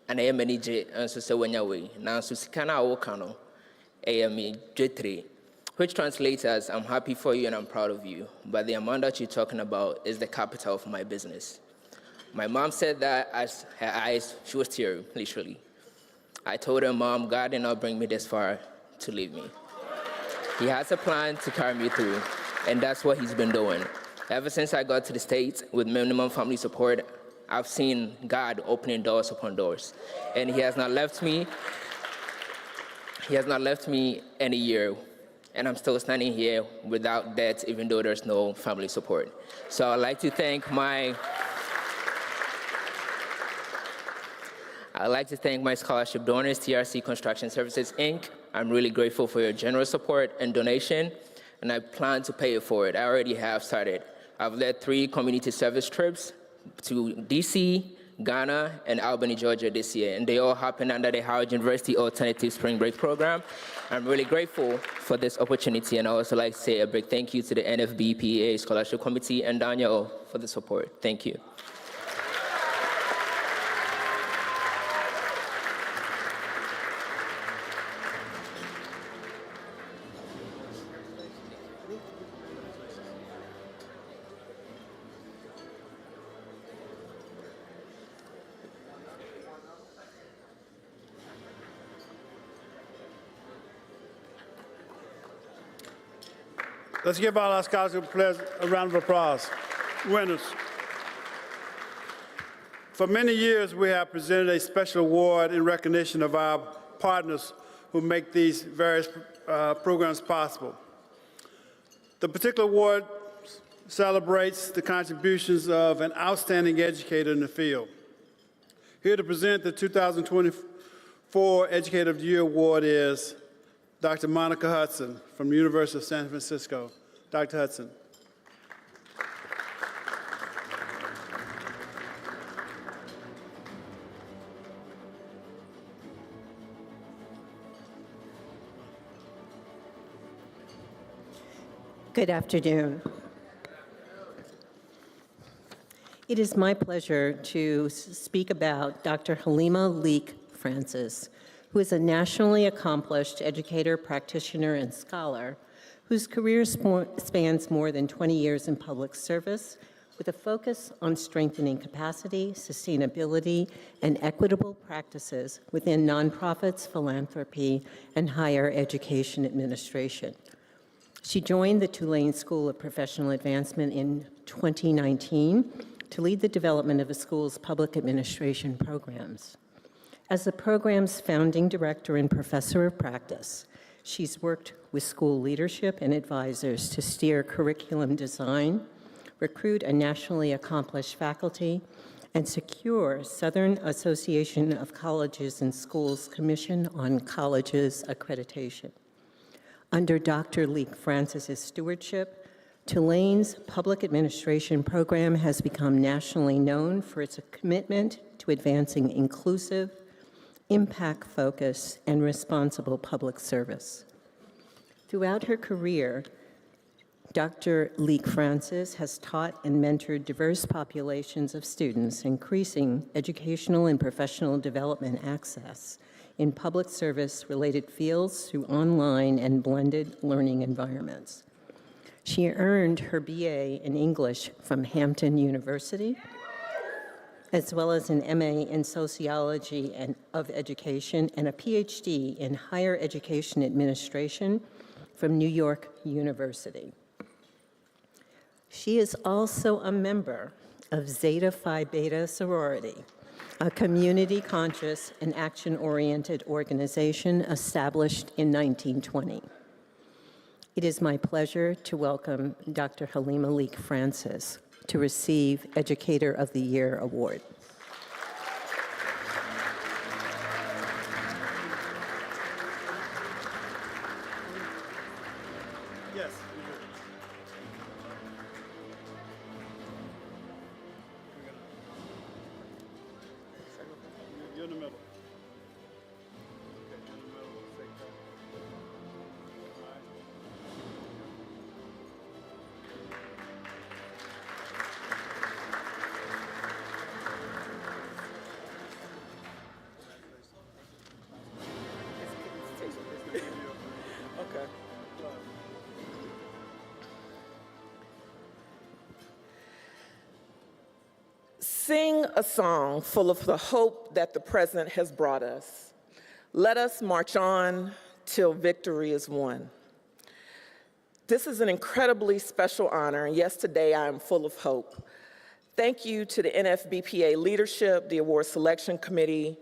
[SPEAKER 15] and I am manager, and so say when you're away. Now, so sikana awokano, J3. Which translates as, I'm happy for you and I'm proud of you, but the amount that you're talking about is the capital of my business." My mom said that as her eyes, she was tearing, literally. I told her, "Mom, God did not bring me this far to leave me. He has a plan to carry me through, and that's what he's been doing. Ever since I got to the States with minimum family support, I've seen God opening doors upon doors, and he has not left me. He has not left me in a year. And I'm still standing here without debt, even though there's no family support. So I'd like to thank my scholarship donors, TRC Construction Services, Inc. I'm really grateful for your generous support and donation, and I plan to pay it forward. I already have started. I've led 3 community service trips to DC, Ghana, and Albany, Georgia this year, and they all happened under the Howard University Alternative Spring Break Program. I'm really grateful for this opportunity, and I also like to say a big thank you to the NFBPA Scholarship Committee and Daniel for the support. Thank you.
[SPEAKER 2] Let's give all our scholarship players a round of applause. Winners. For many years, we have presented a special award in recognition of our partners who make these various programs possible. The particular award celebrates the contributions of an outstanding educator in the field. Here to present the 2024 Educator of the Year Award is Dr. Monica Hudson from the University of San Francisco. Dr. Hudson.
[SPEAKER 16] Good afternoon. It is my pleasure to speak about Dr. Halima Leek Francis, who is a nationally accomplished educator, practitioner, and scholar whose career spans more than 20 years in public service with a focus on strengthening capacity, sustainability, and equitable practices within nonprofits, philanthropy, and higher education administration. She joined the Tulane School of Professional Advancement in 2019 to lead the development of the school's public administration programs. As the program's founding director and professor of practice, she's worked with school leadership and advisors to steer curriculum design, recruit a nationally accomplished faculty, and secure Southern Association of Colleges and Schools Commission on Colleges accreditation. Under Dr. Leek Francis's stewardship, Tulane's public administration program has become nationally known for its commitment to advancing inclusive, impact-focused, and responsible public service. Throughout her career, Dr. Leek Francis has taught and mentored diverse populations of students, increasing educational and professional development access in public service-related fields through online and blended learning environments. She earned her BA in English from Hampton University, as well as an MA in Sociology of Education and a PhD in Higher Education Administration from New York University. She is also a member of Zeta Phi Beta Sorority, a community-conscious and action-oriented organization established in 1920. It is my pleasure to welcome Dr. Halima Leek Francis to receive Educator of the Year Award.
[SPEAKER 2] Yes. You're in the middle.
[SPEAKER 17] Okay. Sing a song full of the hope that the present has brought us. Let us march on till victory is won. This is an incredibly special honor, and yes, today I am full of hope. Thank you to the NFBPA leadership, the award selection committee,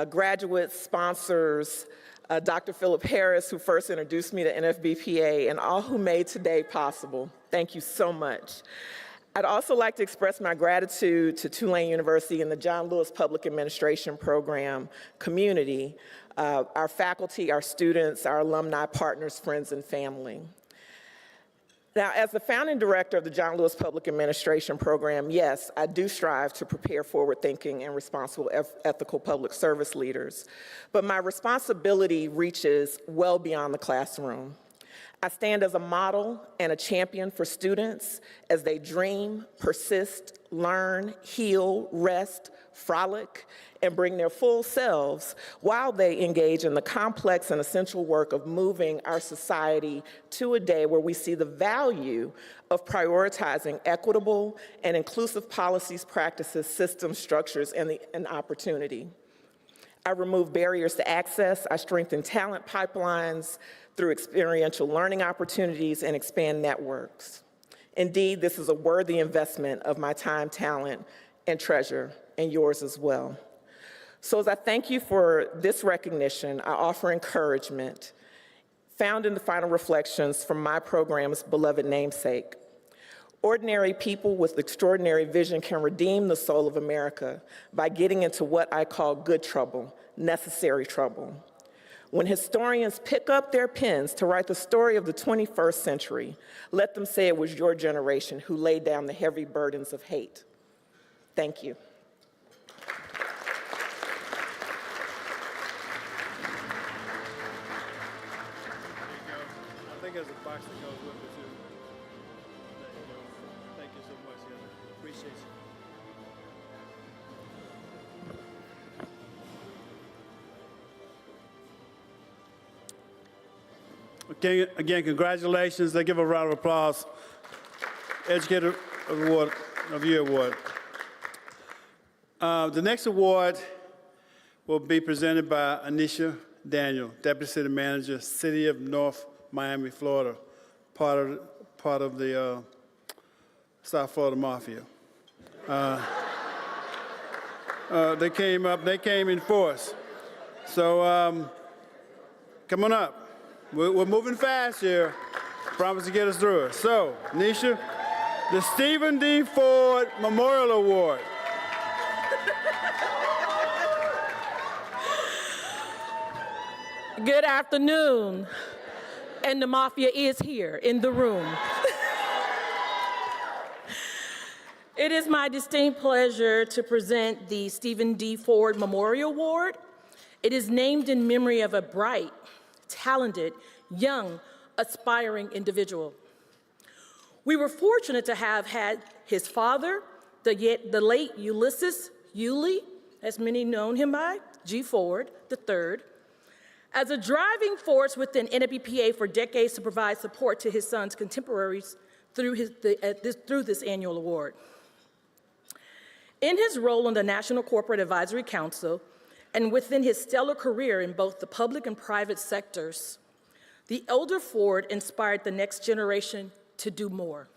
[SPEAKER 17] graduates, sponsors, Dr. Philip Harris, who first introduced me to NFBPA, and all who made today possible. Thank you so much. I'd also like to express my gratitude to Tulane University and the John Lewis Public Administration Program community, our faculty, our students, our alumni, partners, friends, and family. Now, as the founding director of the John Lewis Public Administration Program, yes, I do strive to prepare forward-thinking and responsible ethical public service leaders, but my responsibility reaches well beyond the classroom. I stand as a model and a champion for students as they dream, persist, learn, heal, rest, frolic, and bring their full selves while they engage in the complex and essential work of moving our society to a day where we see the value of prioritizing equitable and inclusive policies, practices, systems, structures, and opportunity. I remove barriers to access, I strengthen talent pipelines through experiential learning opportunities and expand networks. Indeed, this is a worthy investment of my time, talent, and treasure, and yours as well. So as I thank you for this recognition, I offer encouragement found in the final reflections from my program's beloved namesake. Ordinary people with extraordinary vision can redeem the soul of America by getting into what I call good trouble, necessary trouble. When historians pick up their pens to write the story of the 21st century, let them say it was your generation who laid down the heavy burdens of hate. Thank you.
[SPEAKER 2] I think there's a box that goes with it too. There you go. Thank you so much, Heather. Appreciate you. Again, congratulations. Let's give a round of applause. Educator Award of Year Award. The next award will be presented by Anisha Daniel, Deputy City Manager, City of North Miami, Florida, part of the South Florida Mafia. They came in force. So come on up. We're moving fast here. Promise to get us through it. So, Nisha, the Stephen D. Ford Memorial Award.
[SPEAKER 17] Good afternoon. And the Mafia is here in the room. It is my distinct pleasure to present the Stephen D. Ford Memorial Award. It is named in memory of a bright, talented, young, aspiring individual. We were fortunate to have had his father, the late Ulysses Yulee, as many known him by, G. Ford III, as a driving force within NFBPA for decades to provide support to his son's contemporaries through this annual award. In his role on the National Corporate Advisory Council, and within his stellar career in both the public and private sectors, the elder Ford inspired the next generation to do more,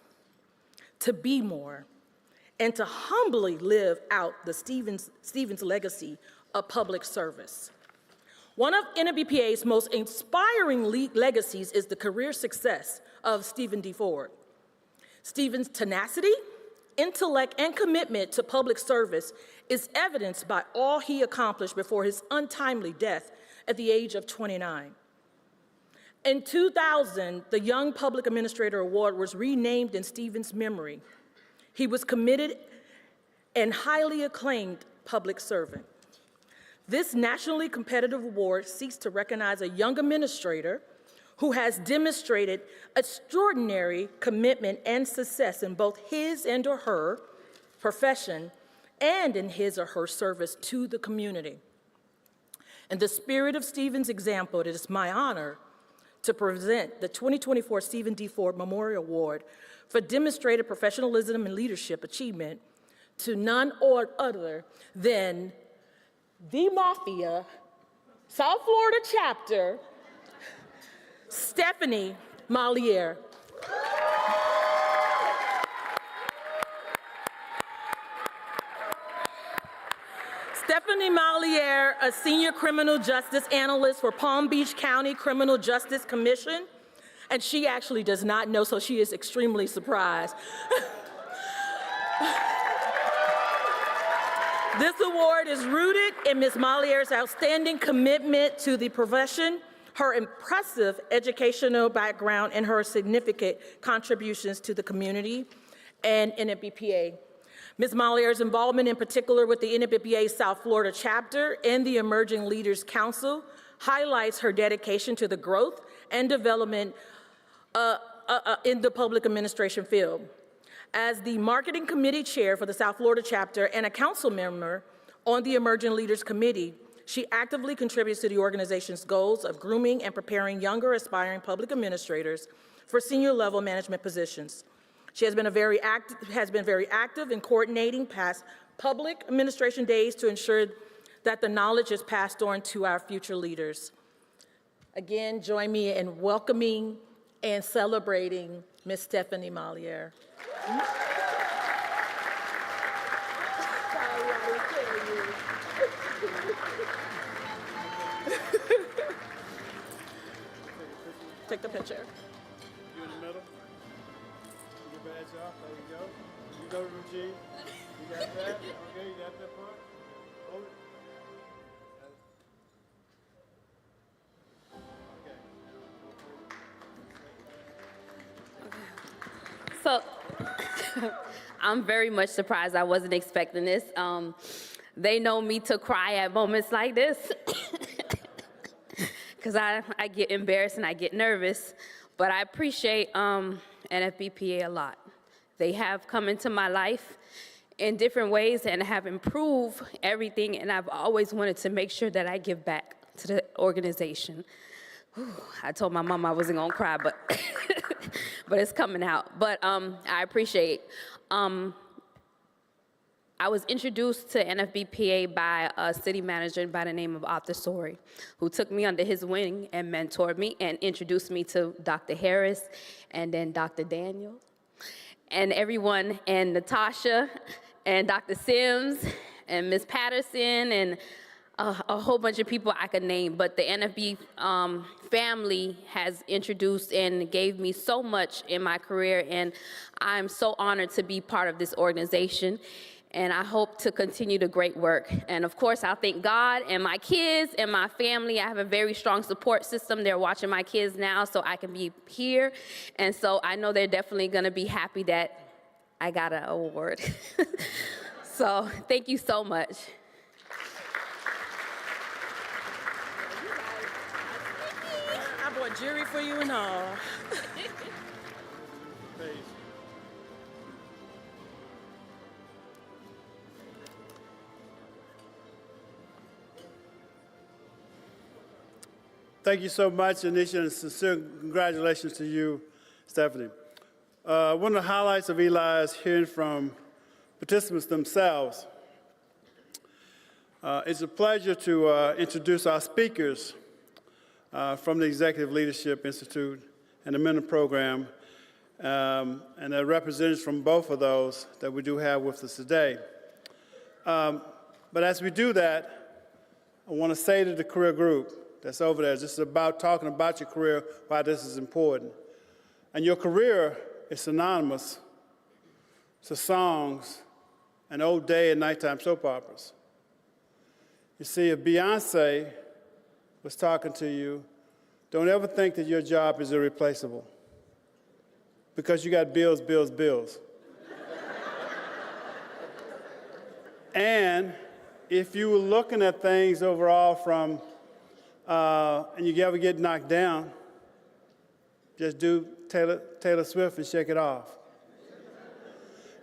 [SPEAKER 17] to be more, and to humbly live out the Stevens legacy of public service. One of NFBPA's most inspiring legacies is the career success of Stephen D. Ford. Stephen's tenacity, intellect, and commitment to public service is evidenced by all he accomplished before his untimely death at the age of 29. In 2000, the Young Public Administrator Award was renamed in Stephen's memory. He was committed and highly acclaimed public servant. This nationally competitive award seeks to recognize a young administrator who has demonstrated extraordinary commitment and success in both his and or her profession and in his or her service to the community. In the spirit of Stephen's example, it is my honor to present the 2024 Stephen D. Ford Memorial Award for demonstrated professionalism and leadership achievement to none other than the Mafia South Florida chapter, Stephanie Maliere. Stephanie Maliere, a senior criminal justice analyst for Palm Beach County Criminal Justice Commission, and she actually does not know, so she is extremely surprised. This award is rooted in Ms. Maliere's outstanding commitment to the profession, her impressive educational background, and her significant contributions to the community and NFBPA. Ms. Maliere's involvement in particular with the NFBPA South Florida chapter and the Emerging Leaders Council highlights her dedication to the growth and development in the public administration field. As the Marketing Committee Chair for the South Florida chapter and a council member on the Emerging Leaders Committee, she actively contributes to the organization's goals of grooming and preparing younger aspiring public administrators for senior level management positions. She has been very active in coordinating past public administration days to ensure that the knowledge is passed on to our future leaders. Again, join me in welcoming and celebrating Ms. Stephanie Maliere. Take the picture.
[SPEAKER 2] You in the middle. Put your badge off. There you go. You go, Regine. You got that? Okay, you got that part? Hold it.
[SPEAKER 18] So I'm very much surprised. I wasn't expecting this. They know me to cry at moments like this because I get embarrassed and I get nervous. But I appreciate NFBPA a lot. They have come into my life in different ways and have improved everything, and I've always wanted to make sure that I give back to the organization. I told my mom I wasn't gonna cry, but but it's coming out. But I appreciate. I was introduced to NFBPA by a city manager by the name of Arthur Sori, who took me under his wing and mentored me and introduced me to Dr. Harris and then Dr. Daniel and everyone, and Natasha and Dr. Sims and Ms. Patterson and a whole bunch of people I could name. But the NFB family has introduced and gave me so much in my career, and I'm so honored to be part of this organization. And I hope to continue the great work. And of course, I'll thank God and my kids and my family. I have a very strong support system. They're watching my kids now so I can be here. And so I know they're definitely gonna be happy that I got an award. So thank you so much.
[SPEAKER 17] I bought jewelry for you and all.
[SPEAKER 2] Thank you so much, Anisha, and sincere congratulations to you, Stephanie. One of the highlights of Eli is hearing from participants themselves. It's a pleasure to introduce our speakers from the Executive Leadership Institute and the Mentor Program, and the representatives from both of those that we do have with us today. But as we do that, I want to say to the career group that's over there, this is about talking about your career, why this is important. And your career is synonymous to songs and old day and nighttime soap operas. You see, if Beyonce was talking to you, don't ever think that your job is irreplaceable, because you got bills, bills, bills. And if you were looking at things overall from and you ever get knocked down, just do Taylor Swift and shake it off.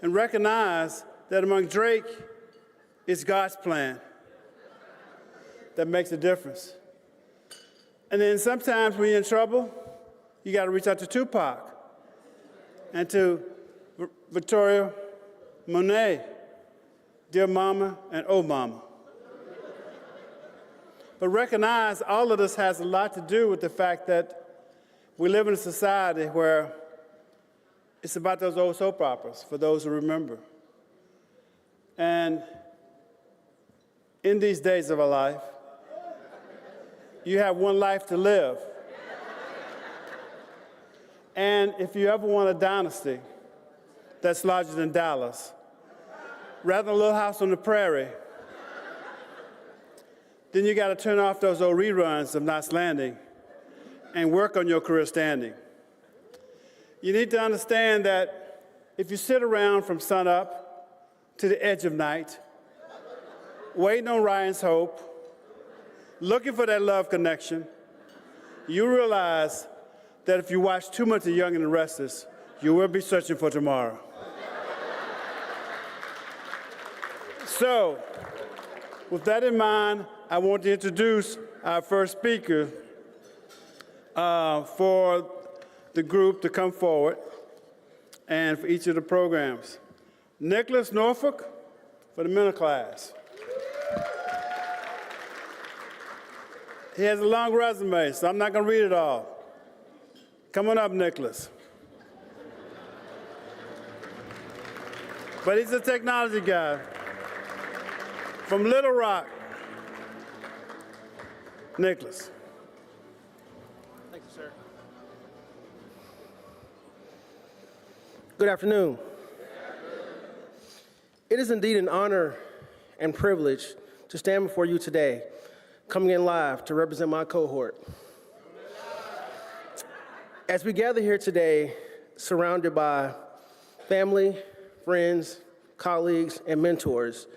[SPEAKER 2] And recognize that among Drake, it's God's plan that makes a difference. And then sometimes when you're in trouble, you got to reach out to Tupac and to Victoria Monet, Dear Mama and Oh Mama. But recognize all of this has a lot to do with the fact that we live in a society where it's about those old soap operas, for those who remember. And in these days of our life, you have one life to live. And if you ever want a dynasty that's larger than Dallas, rather than a Little House on the Prairie, then you got to turn off those old reruns of Knots Landing and work on your career standing. You need to understand that if you sit around from sunup to the edge of night, waiting on Ryan's hope, looking for that love connection, you realize that if you watch too much of Young and the Restless, you will be searching for tomorrow. So, with that in mind, I want to introduce our first speaker for the group to come forward and for each of the programs. Nicholas Norfolk for the middle class. He has a long resume, so I'm not going to read it all. Come on up, Nicholas. But he's a technology guy from Little Rock. Nicholas.
[SPEAKER 19] Thank you, sir. Good afternoon. It is indeed an honor and privilege to stand before you today, coming in live to represent my cohort. As we gather here today, surrounded by family, friends, colleagues, and mentors,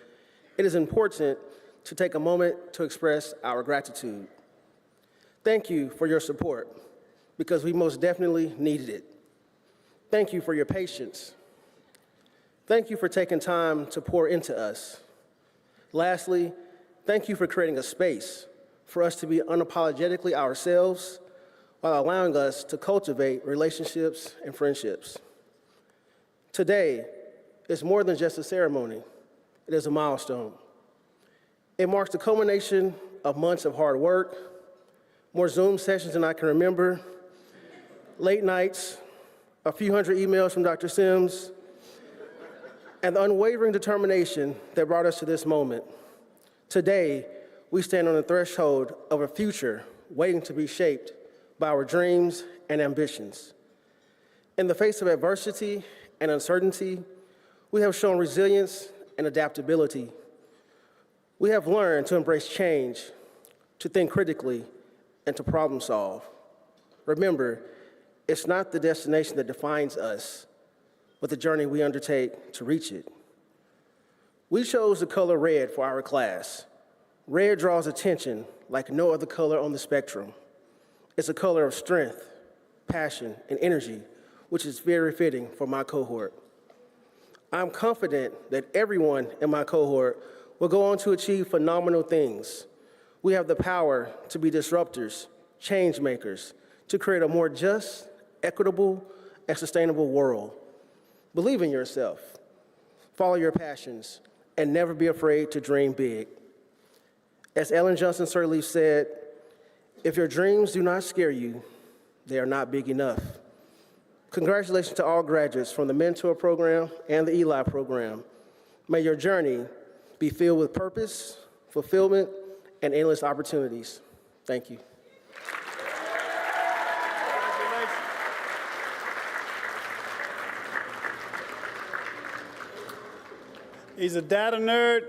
[SPEAKER 19] it is important to take a moment to express our gratitude. Thank you for your support, because we most definitely needed it. Thank you for your patience. Thank you for taking time to pour into us. Lastly, thank you for creating a space for us to be unapologetically ourselves while allowing us to cultivate relationships and friendships. Today is more than just a ceremony. It is a milestone. It marks the culmination of months of hard work, more Zoom sessions than I can remember, late nights, a few hundred emails from Dr. Sims, and the unwavering determination that brought us to this moment. Today, we stand on the threshold of a future waiting to be shaped by our dreams and ambitions. In the face of adversity and uncertainty, we have shown resilience and adaptability. We have learned to embrace change, to think critically, and to problem solve. Remember, it's not the destination that defines us, but the journey we undertake to reach it. We chose the color red for our class. Red draws attention like no other color on the spectrum. It's a color of strength, passion, and energy, which is very fitting for my cohort. I'm confident that everyone in my cohort will go on to achieve phenomenal things. We have the power to be disruptors, change makers, to create a more just, equitable, and sustainable world. Believe in yourself, follow your passions, and never be afraid to dream big. As Ellen Johnson Sirleaf said, if your dreams do not scare you, they are not big enough. Congratulations to all graduates from the Mentor Program and the Eli Program. May your journey be filled with purpose, fulfillment, and endless opportunities. Thank you.
[SPEAKER 2] He's a data nerd,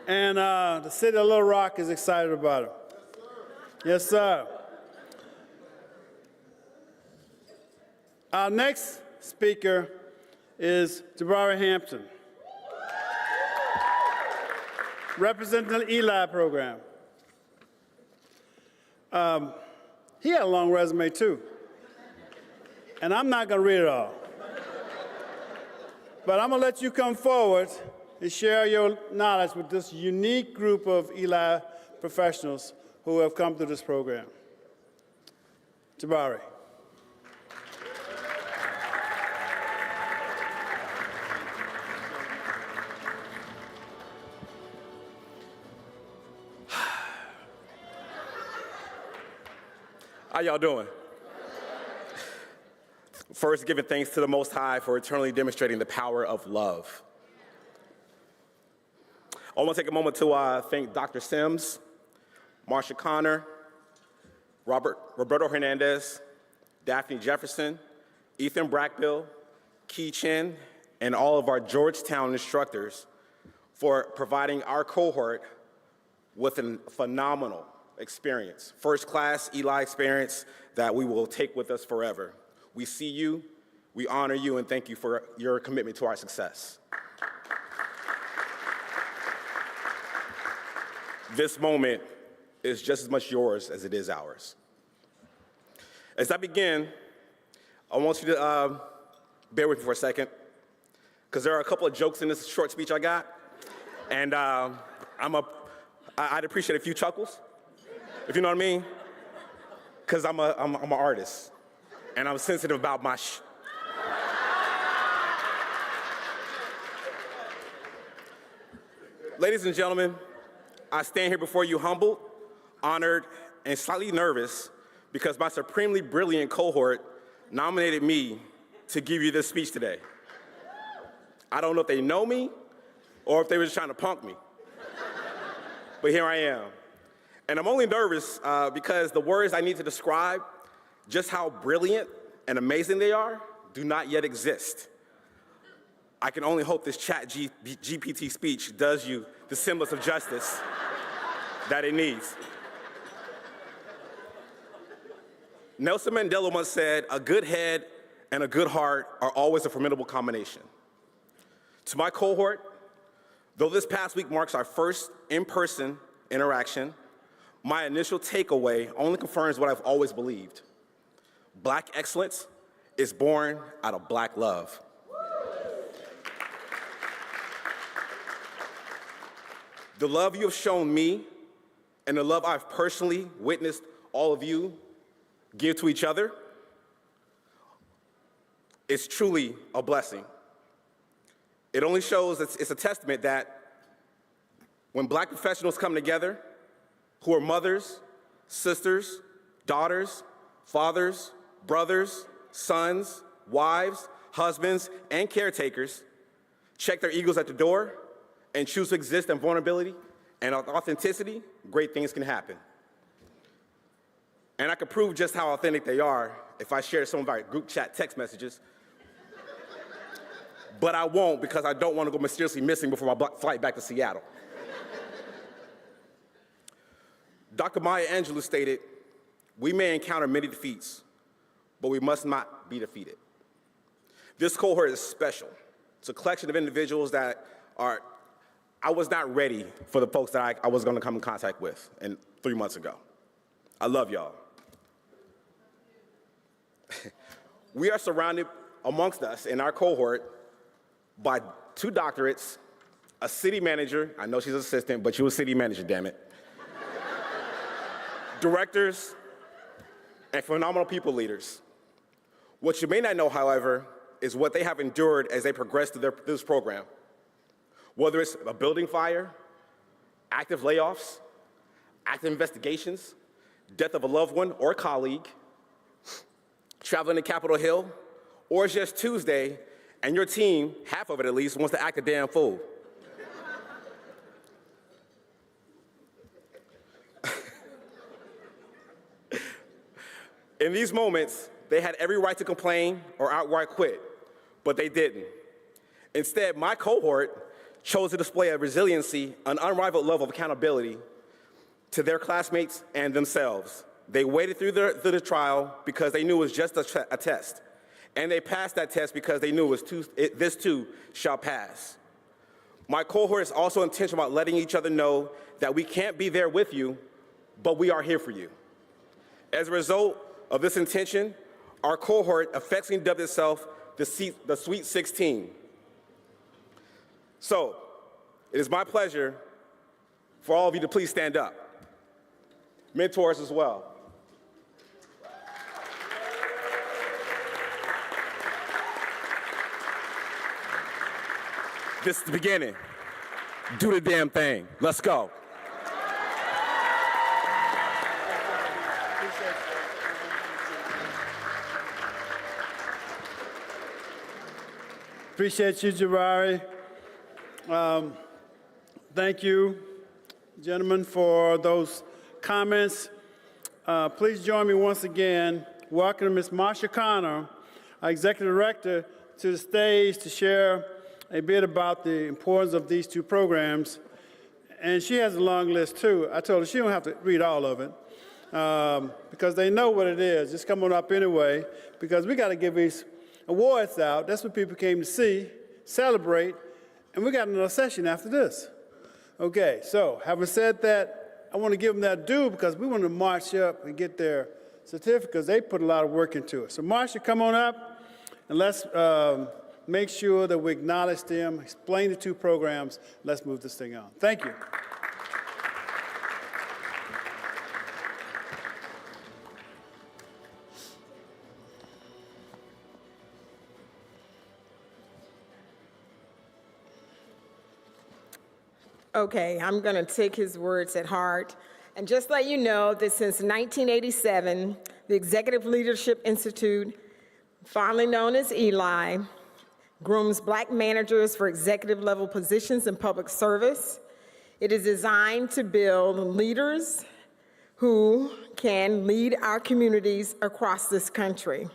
[SPEAKER 2] and the city of Little Rock is excited about him. Yes, sir. Our next speaker is Jabari Hampton, representing the Eli program. He had a long resume, too, and I'm not going to read it all. But I'm going to let you come forward and share your knowledge with this unique group of Eli professionals who have come through this program. Jabari.
[SPEAKER 20] How y'all doing? First, giving thanks to the Most High for eternally demonstrating the power of love. I want to take a moment to thank Dr. Sims, Marsha Connor, Roberto Hernandez, Daphne Jefferson, Ethan Brackbill, Key Chen, and all of our Georgetown instructors for providing our cohort with a phenomenal experience, first-class Eli experience that we will take with us forever. We see you, we honor you, and thank you for your commitment to our success. This moment is just as much yours as it is ours. As I begin, I want you to bear with me for a second, because there are a couple of jokes in this short speech I got, and I'd appreciate a few chuckles, if you know what I mean, because I'm an artist, and I'm sensitive about my Ladies and gentlemen, I stand here before you humbled, honored, and slightly nervous because my supremely brilliant cohort nominated me to give you this speech today. I don't know if they know me or if they were just trying to punk me, but here I am. And I'm only nervous because the words I need to describe just how brilliant and amazing they are do not yet exist. I can only hope this GPT speech does you the semblance of justice that it needs. Nelson Mandela once said, "A good head and a good heart are always a formidable combination." To my cohort, though this past week marks our first in-person interaction, my initial takeaway only confirms what I've always believed. Black excellence is born out of Black love. The love you have shown me and the love I've personally witnessed all of you give to each other is truly a blessing. It only shows, it's a testament that when Black professionals come together, who are mothers, sisters, daughters, fathers, brothers, sons, wives, husbands, and caretakers, check their egos at the door, and choose to exist in vulnerability and authenticity, great things can happen. And I could prove just how authentic they are if I share some of our group chat text messages. But I won't, because I don't want to go mysteriously missing before my flight back to Seattle. Dr. Maya Angelou stated, "We may encounter many defeats, but we must not be defeated." This cohort is special. It's a collection of individuals that I was not ready for the folks that I was going to come in contact with 3 months ago. I love y'all. We are surrounded amongst us in our cohort by 2 doctorates, a city manager, I know she's an assistant, but she was city manager, damn it, directors, and phenomenal people leaders. What you may not know, however, is what they have endured as they progress through this program. Whether it's a building fire, active layoffs, active investigations, death of a loved one or a colleague, traveling to Capitol Hill, or it's just Tuesday and your team, half of it at least, wants to act a damn fool. In these moments, they had every right to complain or outright quit, but they didn't. Instead, my cohort chose to display a resiliency, an unrivaled level of accountability to their classmates and themselves. They waited through the trial because they knew it was just a test. And they passed that test because they knew this too shall pass. My cohort is also intentional about letting each other know that we can't be there with you, but we are here for you. As a result of this intention, our cohort affectionately dubbed itself the Sweet 16. So, it is my pleasure for all of you to please stand up. Mentors as well. This is the beginning. Do the damn thing. Let's go.
[SPEAKER 2] Appreciate you, Jabari. Thank you, gentlemen, for those comments. Please join me once again. Welcome Ms. Marsha Connor, our Executive Director, to the stage to share a bit about the importance of these 2 programs. And she has a long list, too. I told her she don't have to read all of it because they know what it is. Just come on up anyway, because we got to give these awards out. That's what people came to see, celebrate, and we got another session after this. Okay, so having said that, I want to give them that due because we want to march up and get their certificates. They put a lot of work into it. So Marsha, come on up, and let's make sure that we acknowledge them, explain the 2 programs. Let's move this thing on. Thank you.
[SPEAKER 17] Okay, I'm going to take his words at heart and just let you know that since 1987, the Executive Leadership Institute, fondly known as ELI, grooms Black managers for executive-level positions in public service. It is designed to build leaders who can lead our communities across this country.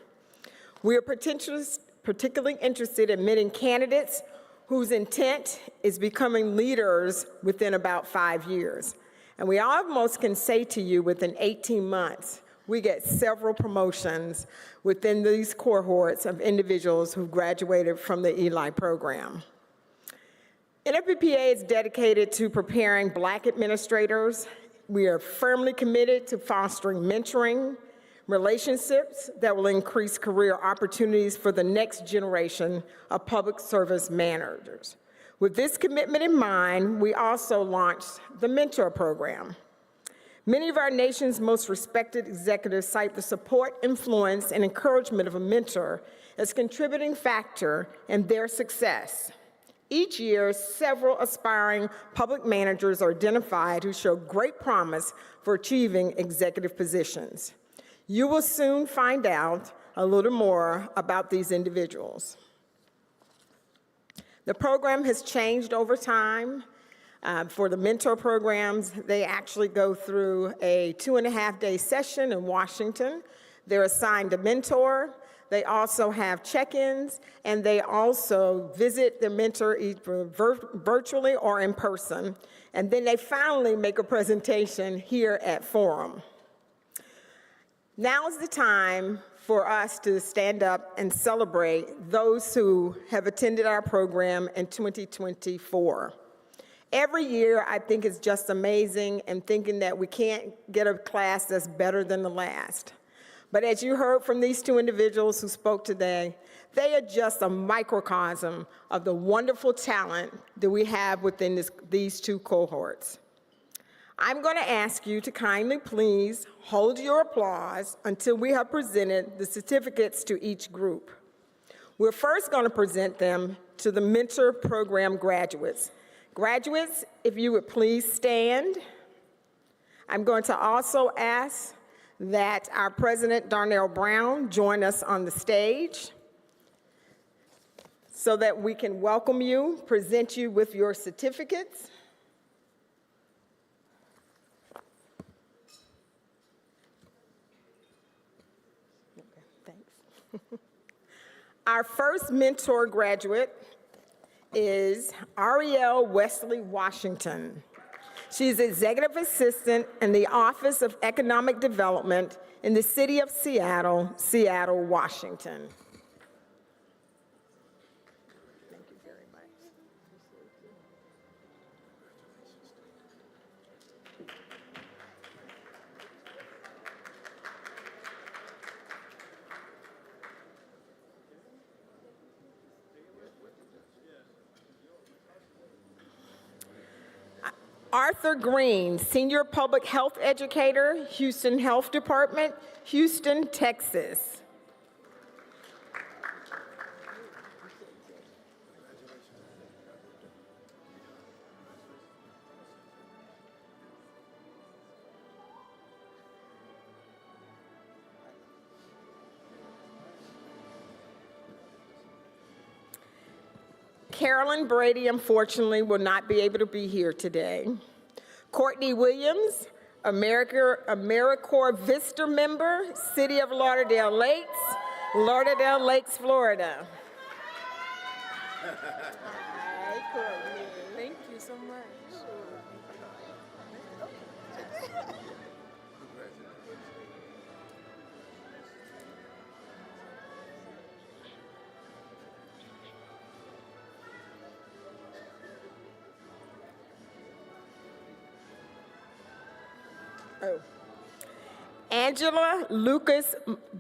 [SPEAKER 17] We are particularly interested in admitting candidates whose intent is becoming leaders within about 5 years. And we almost can say to you within 18 months, we get several promotions within these cohorts of individuals who graduated from the ELI program. NFBPA is dedicated to preparing Black administrators. We are firmly committed to fostering mentoring, relationships that will increase career opportunities for the next generation of public service managers. With this commitment in mind, we also launched the Mentor Program. Many of our nation's most respected executives cite the support, influence, and encouragement of a mentor as a contributing factor in their success. Each year, several aspiring public managers are identified who show great promise for achieving executive positions. You will soon find out a little more about these individuals. The program has changed over time. For the mentor programs, they actually go through a 2.5-day session in Washington. They're assigned a mentor. They also have check-ins, and they also visit the mentor either virtually or in person. And then they finally make a presentation here at Forum. Now is the time for us to stand up and celebrate those who have attended our program in 2024. Every year, I think it's just amazing and thinking that we can't get a class that's better than the last. But as you heard from these two individuals who spoke today, they are just a microcosm of the wonderful talent that we have within these two cohorts. I'm going to ask you to kindly please hold your applause until we have presented the certificates to each group. We're first going to present them to the mentor program graduates. Graduates, if you would please stand. I'm going to also ask that our President Darnell Brown join us on the stage so that we can welcome you, present you with your certificates. Okay, thanks. Our first mentor graduate is Arielle Wesley Washington. She's Executive Assistant in the Office of Economic Development in the City of Seattle, Seattle, Washington. Thank you very much. Arthur Green, Senior Public Health Educator, Houston Health Department, Houston, Texas. Carolyn Brady, unfortunately, will not be able to be here today. Courtney Williams, AmeriCorps Vista member, City of Lauderdale Lakes, Florida. Hi, Courtney.
[SPEAKER 21] Thank you so much.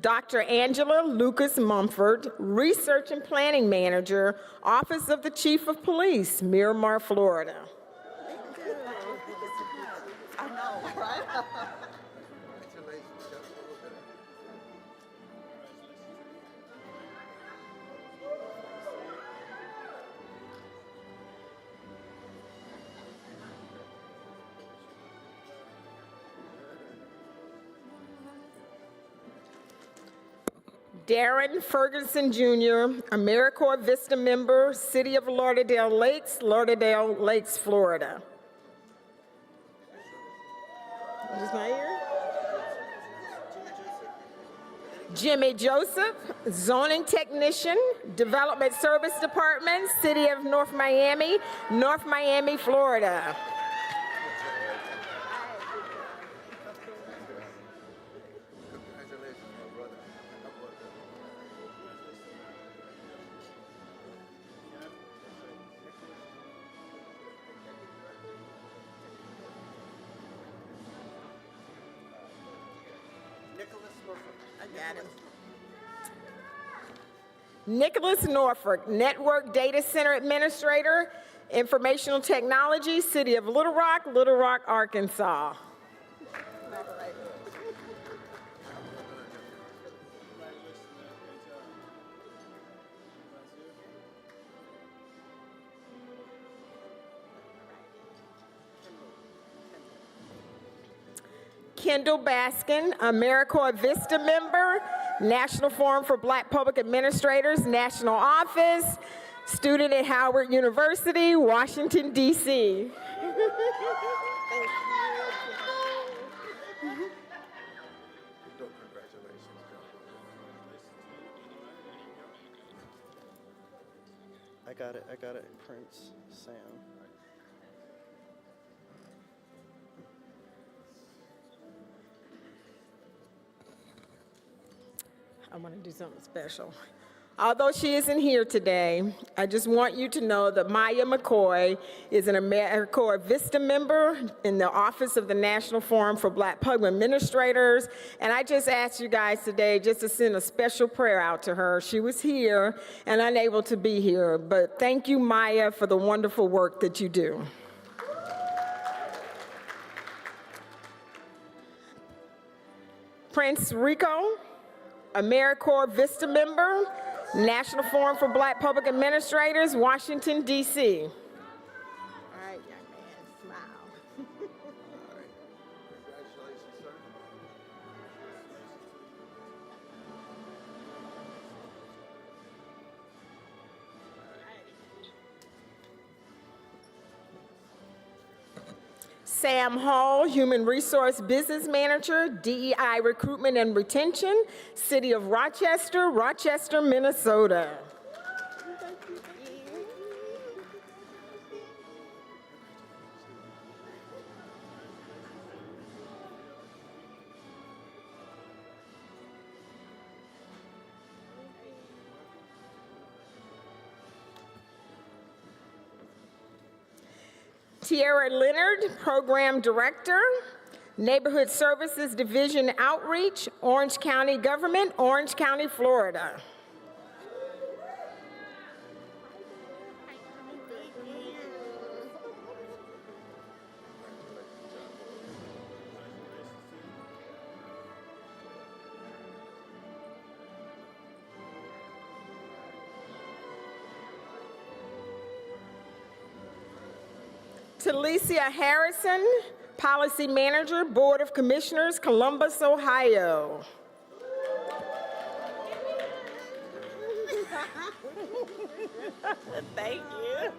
[SPEAKER 17] Dr. Angela Lucas Mumford, Research and Planning Manager, Office of the Chief of Police, Miramar, Florida.
[SPEAKER 21] I know, right?
[SPEAKER 17] Darren Ferguson Jr., AmeriCorps Vista member, City of Lauderdale Lakes, Florida. Is not here? Jimmy Joseph, Zoning Technician, Development Service Department, City of North Miami, Florida. Nicholas Norfolk, Network Data Center Administrator, Informational Technology, City of Little Rock, Arkansas. Kendall Baskin, AmeriCorps Vista member, National Forum for Black Public Administrators, National Office, student at Howard University, Washington, D.C.
[SPEAKER 3] I got it, Prince Sam.
[SPEAKER 17] I want to do something special. Although she isn't here today, I just want you to know that Maya McCoy is an AmeriCorps Vista member in the Office of the National Forum for Black Public Administrators, and I just asked you guys today just to send a special prayer out to her. She was here and unable to be here, but thank you, Maya, for the wonderful work that you do. Prince Rico, AmeriCorps Vista member, National Forum for Black Public Administrators, Washington, D.C. All right, young man, smile. Sam Hall, Human Resource Business Manager, DEI Recruitment and Retention, City of Rochester, Rochester, Minnesota. Tiara Leonard, Program Director, Neighborhood Services Division Outreach, Orange County Government, Orange County, Florida. Talicia Harrison, Policy Manager, Board of Commissioners, Columbus, Ohio.
[SPEAKER 21] Thank you.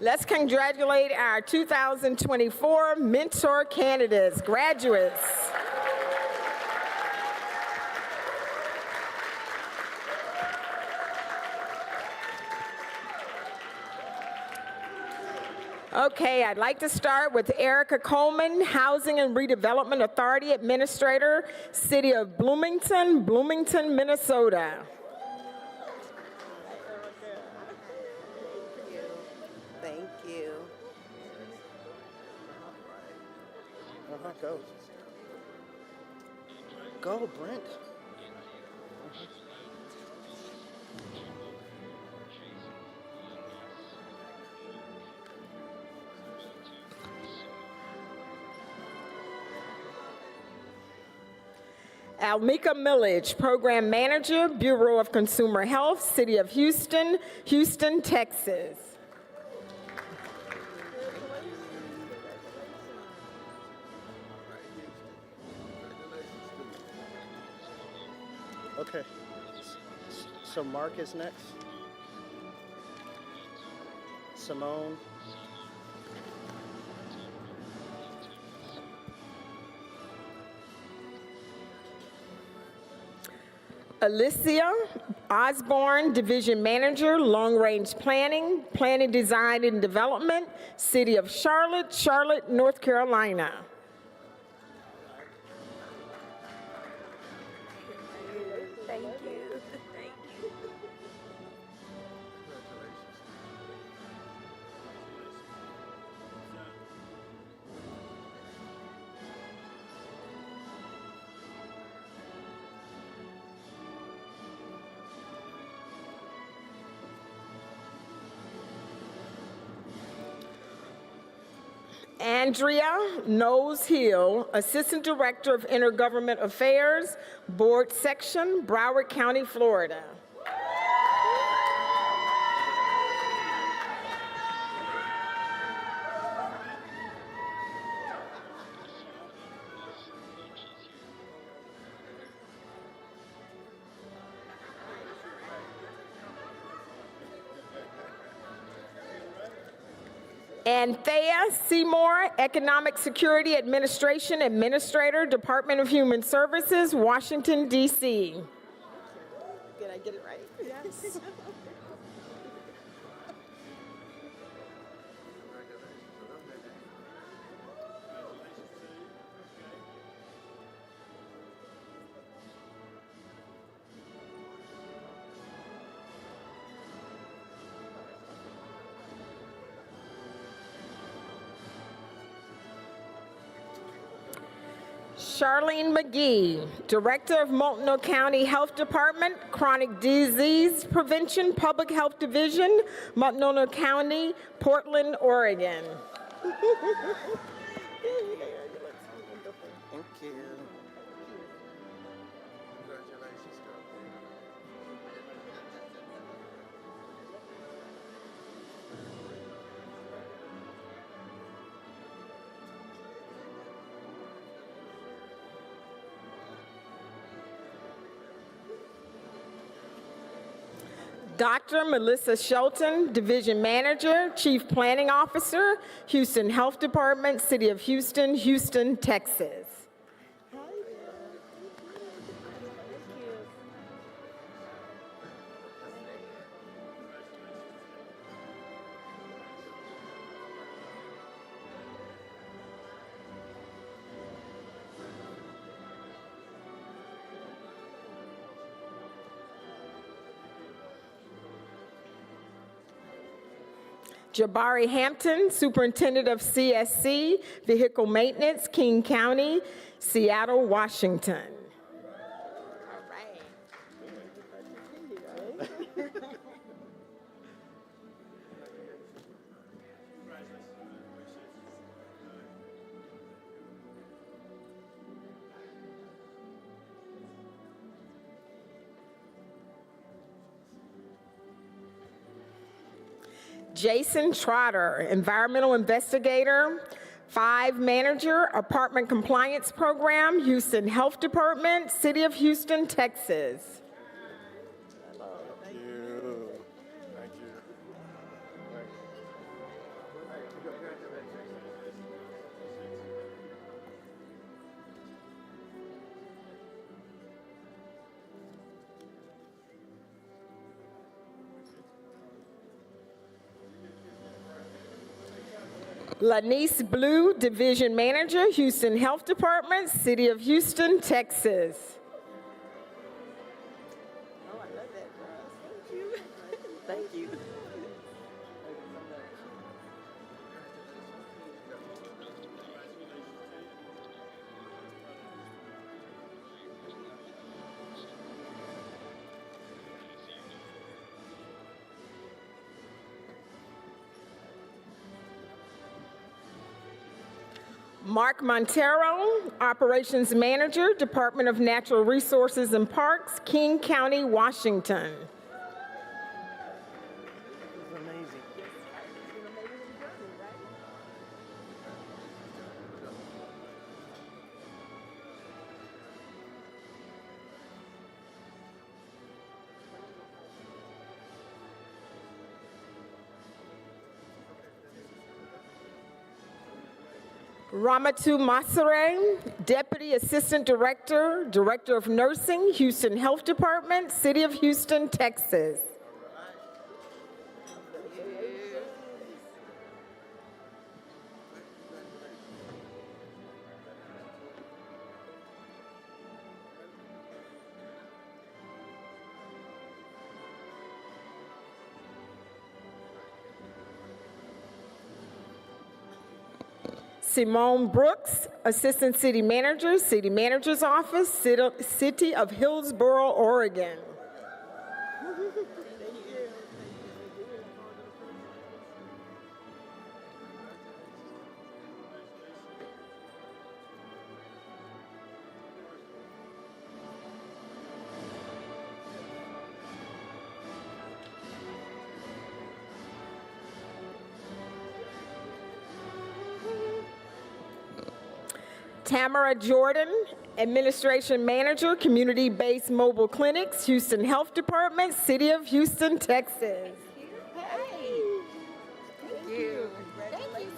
[SPEAKER 17] Let's congratulate our 2024 mentor candidates, graduates. Okay, I'd like to start with Erica Coleman, Housing and Redevelopment Authority Administrator, City of Bloomington, Bloomington, Minnesota.
[SPEAKER 21] Thank you.
[SPEAKER 3] Go. Go, Brent.
[SPEAKER 17] Almika Millage, Program Manager, Bureau of Consumer Health, City of Houston, Houston, Texas.
[SPEAKER 3] Okay. So Mark is next. Simone.
[SPEAKER 17] Alicia Osborne, Division Manager, Long Range Planning, Planning Design and Development, City of Charlotte, Charlotte, North Carolina.
[SPEAKER 21] Thank you. Thank you.
[SPEAKER 17] Andrea Knowles Hill, Assistant Director of Intergovernment Affairs, Board Section, Broward County, Florida. Anthea Seymour, Economic Security Administration Administrator, Department of Human Services, Washington, D.C. Did I get it right? Yes. Charlene McGee, Director of Multnomah County Health Department, Chronic Disease Prevention, Public Health Division, Multnomah County, Portland, Oregon.
[SPEAKER 21] Thank you.
[SPEAKER 17] Dr. Melissa Shelton, Division Manager, Chief Planning Officer, Houston Health Department, City of Houston, Houston, Texas. Jabari Hampton, Superintendent of CSC, Vehicle Maintenance, King County, Seattle, Washington. Jason Trotter, Environmental Investigator, 5 Manager, Apartment Compliance Program, Houston Health Department, City of Houston, Texas.
[SPEAKER 21] Thank you. Thank you.
[SPEAKER 17] Lanice Blue, Division Manager, Houston Health Department, City of Houston, Texas.
[SPEAKER 21] Oh, I love that, girl. Thank you. Thank you.
[SPEAKER 17] Mark Montero, Operations Manager, Department of Natural Resources and Parks, King County, Washington. Ramatu Masare, Deputy Assistant Director, Director of Nursing, Houston Health Department, City of Houston, Texas. Simone Brooks, Assistant City Manager, City Manager's Office, City of Hillsboro, Oregon. Tamara Jordan, Administration Manager, Community-Based Mobile Clinics, Houston Health Department, City of Houston, Texas.
[SPEAKER 4] Hey. Thank you. Thank you.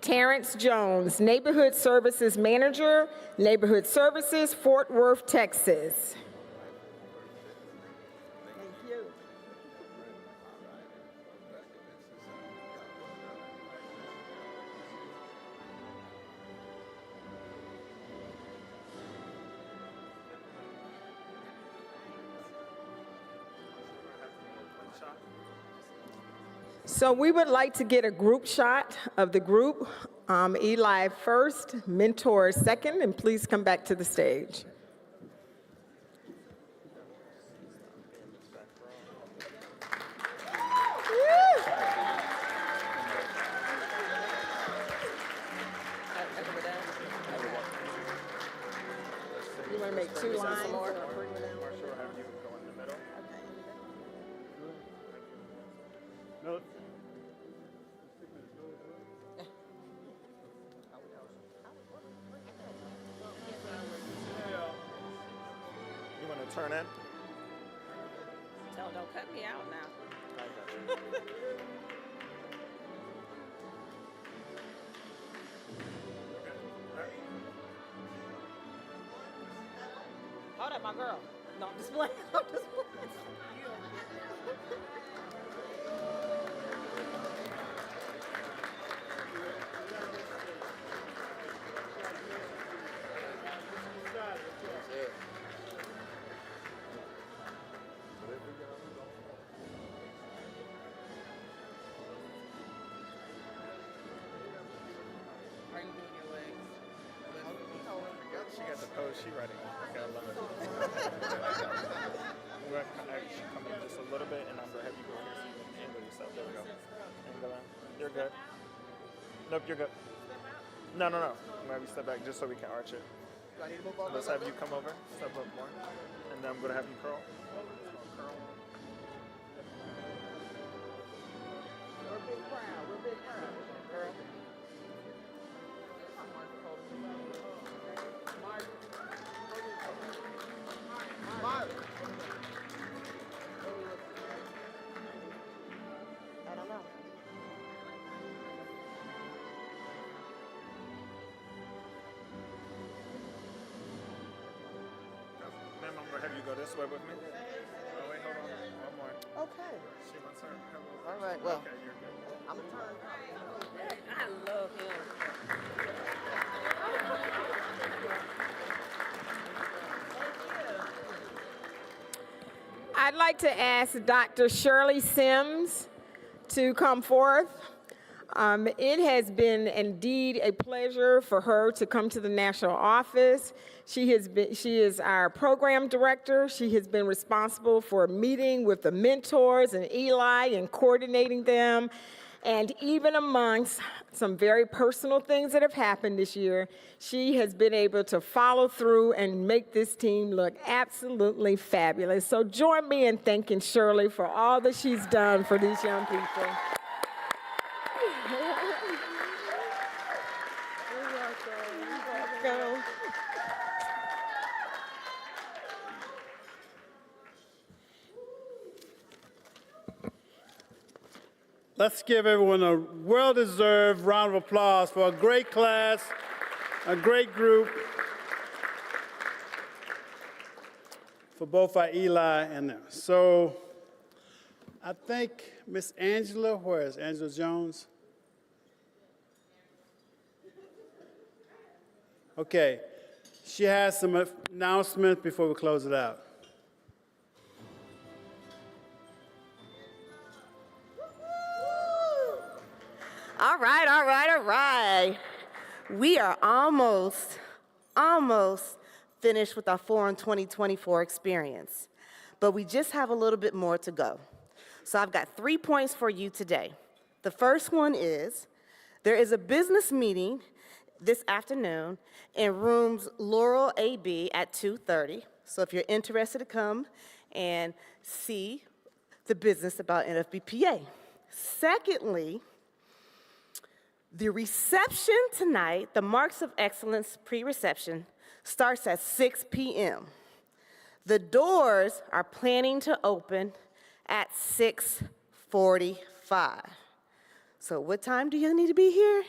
[SPEAKER 17] Terrence Jones, Neighborhood Services Manager, Neighborhood Services, Fort Worth, Texas. So we would like to get a group shot of the group. Eli first, Mentor second, and please come back to the stage. You want to make 2 lines?
[SPEAKER 4] Turn in.
[SPEAKER 17] Don't cut me out now. Hold up, my girl. No, I'm just playing. I'm just playing.
[SPEAKER 4] She got the pose, she ready. Okay, I love it. I'm going to actually come in just a little bit, and I'm going to have you go here so you can angle yourself. There we go. Angle in. You're good. Nope, you're good. No. I'm going to have you step back just so we can arch it. So let's have you come over, step up more, and then I'm going to have you curl. Curl.
[SPEAKER 17] We're a big crowd. We're a big crowd. Curl.
[SPEAKER 4] I don't know. Ma'am, I'm gonna have you go this way with me. Oh wait, hold on. One more.
[SPEAKER 17] Okay.
[SPEAKER 4] She wants her.
[SPEAKER 17] All right, well,
[SPEAKER 4] Okay, you're good.
[SPEAKER 17] I'm gonna turn. I love him. I'd like to ask Dr. Shirley Sims to come forth. It has been indeed a pleasure for her to come to the national office. She is our program director. She has been responsible for meeting with the mentors and Eli and coordinating them. And even amongst some very personal things that have happened this year, she has been able to follow through and make this team look absolutely fabulous. So join me in thanking Shirley for all that she's done for these young people.
[SPEAKER 2] Let's give everyone a well-deserved round of applause for a great class, a great group, for both our Eli and them. So I think Miss Angela, where is Angela Jones? Okay, she has some announcements before we close it out.
[SPEAKER 22] All right. We are almost finished with our Forum 2024 experience. but we just have a little bit more to go. So I've got 3 points for you today. The first one is, there is a business meeting this afternoon in rooms Laurel AB at 2:30. So if you're interested to come and see the business about NFBPA. Secondly, the reception tonight, the Marks of Excellence pre-reception, starts at 6 p.m. The doors are planning to open at 6:45. So what time do you need to be here?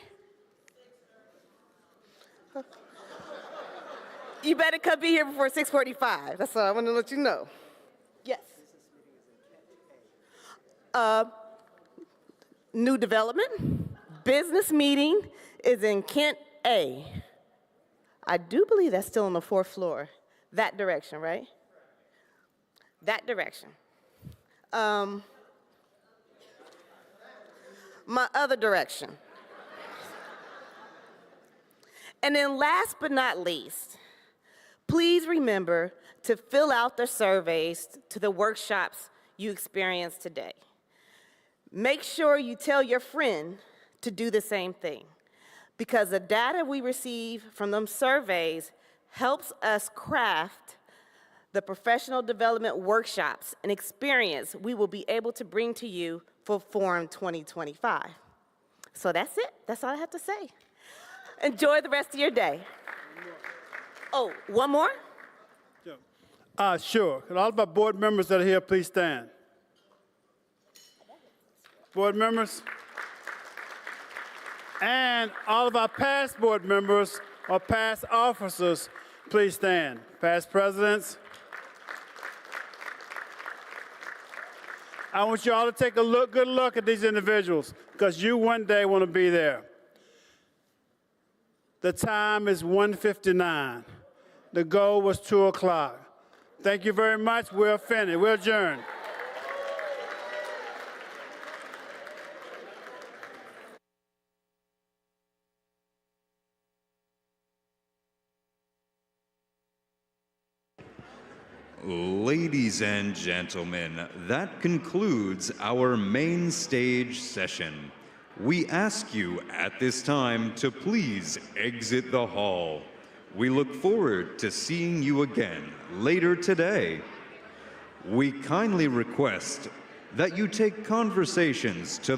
[SPEAKER 22] You better come be here before 6:45. That's all I want to let you know. Yes. New development. Business meeting is in Kent A. I do believe that's still on the 4th floor. That direction, right? That direction. My other direction. And then last but not least, please remember to fill out the surveys to the workshops you experienced today. Make sure you tell your friend to do the same thing, because the data we receive from them surveys helps us craft the professional development workshops and experience we will be able to bring to you for Forum 2025. So that's it. That's all I have to say. Enjoy the rest of your day. Oh, one more?
[SPEAKER 2] Sure. Could all of our board members that are here please stand? Board members? And all of our past board members or past officers, please stand. Past presidents. I want you all to take a good look at these individuals, because you one day want to be there. The time is 1:59. The goal was 2 o'clock. Thank you very much. We're finished. We're adjourned.
[SPEAKER 1] Ladies and gentlemen, that concludes our main stage session. We ask you at this time to please exit the hall. We look forward to seeing you again later today. We kindly request that you take conversations to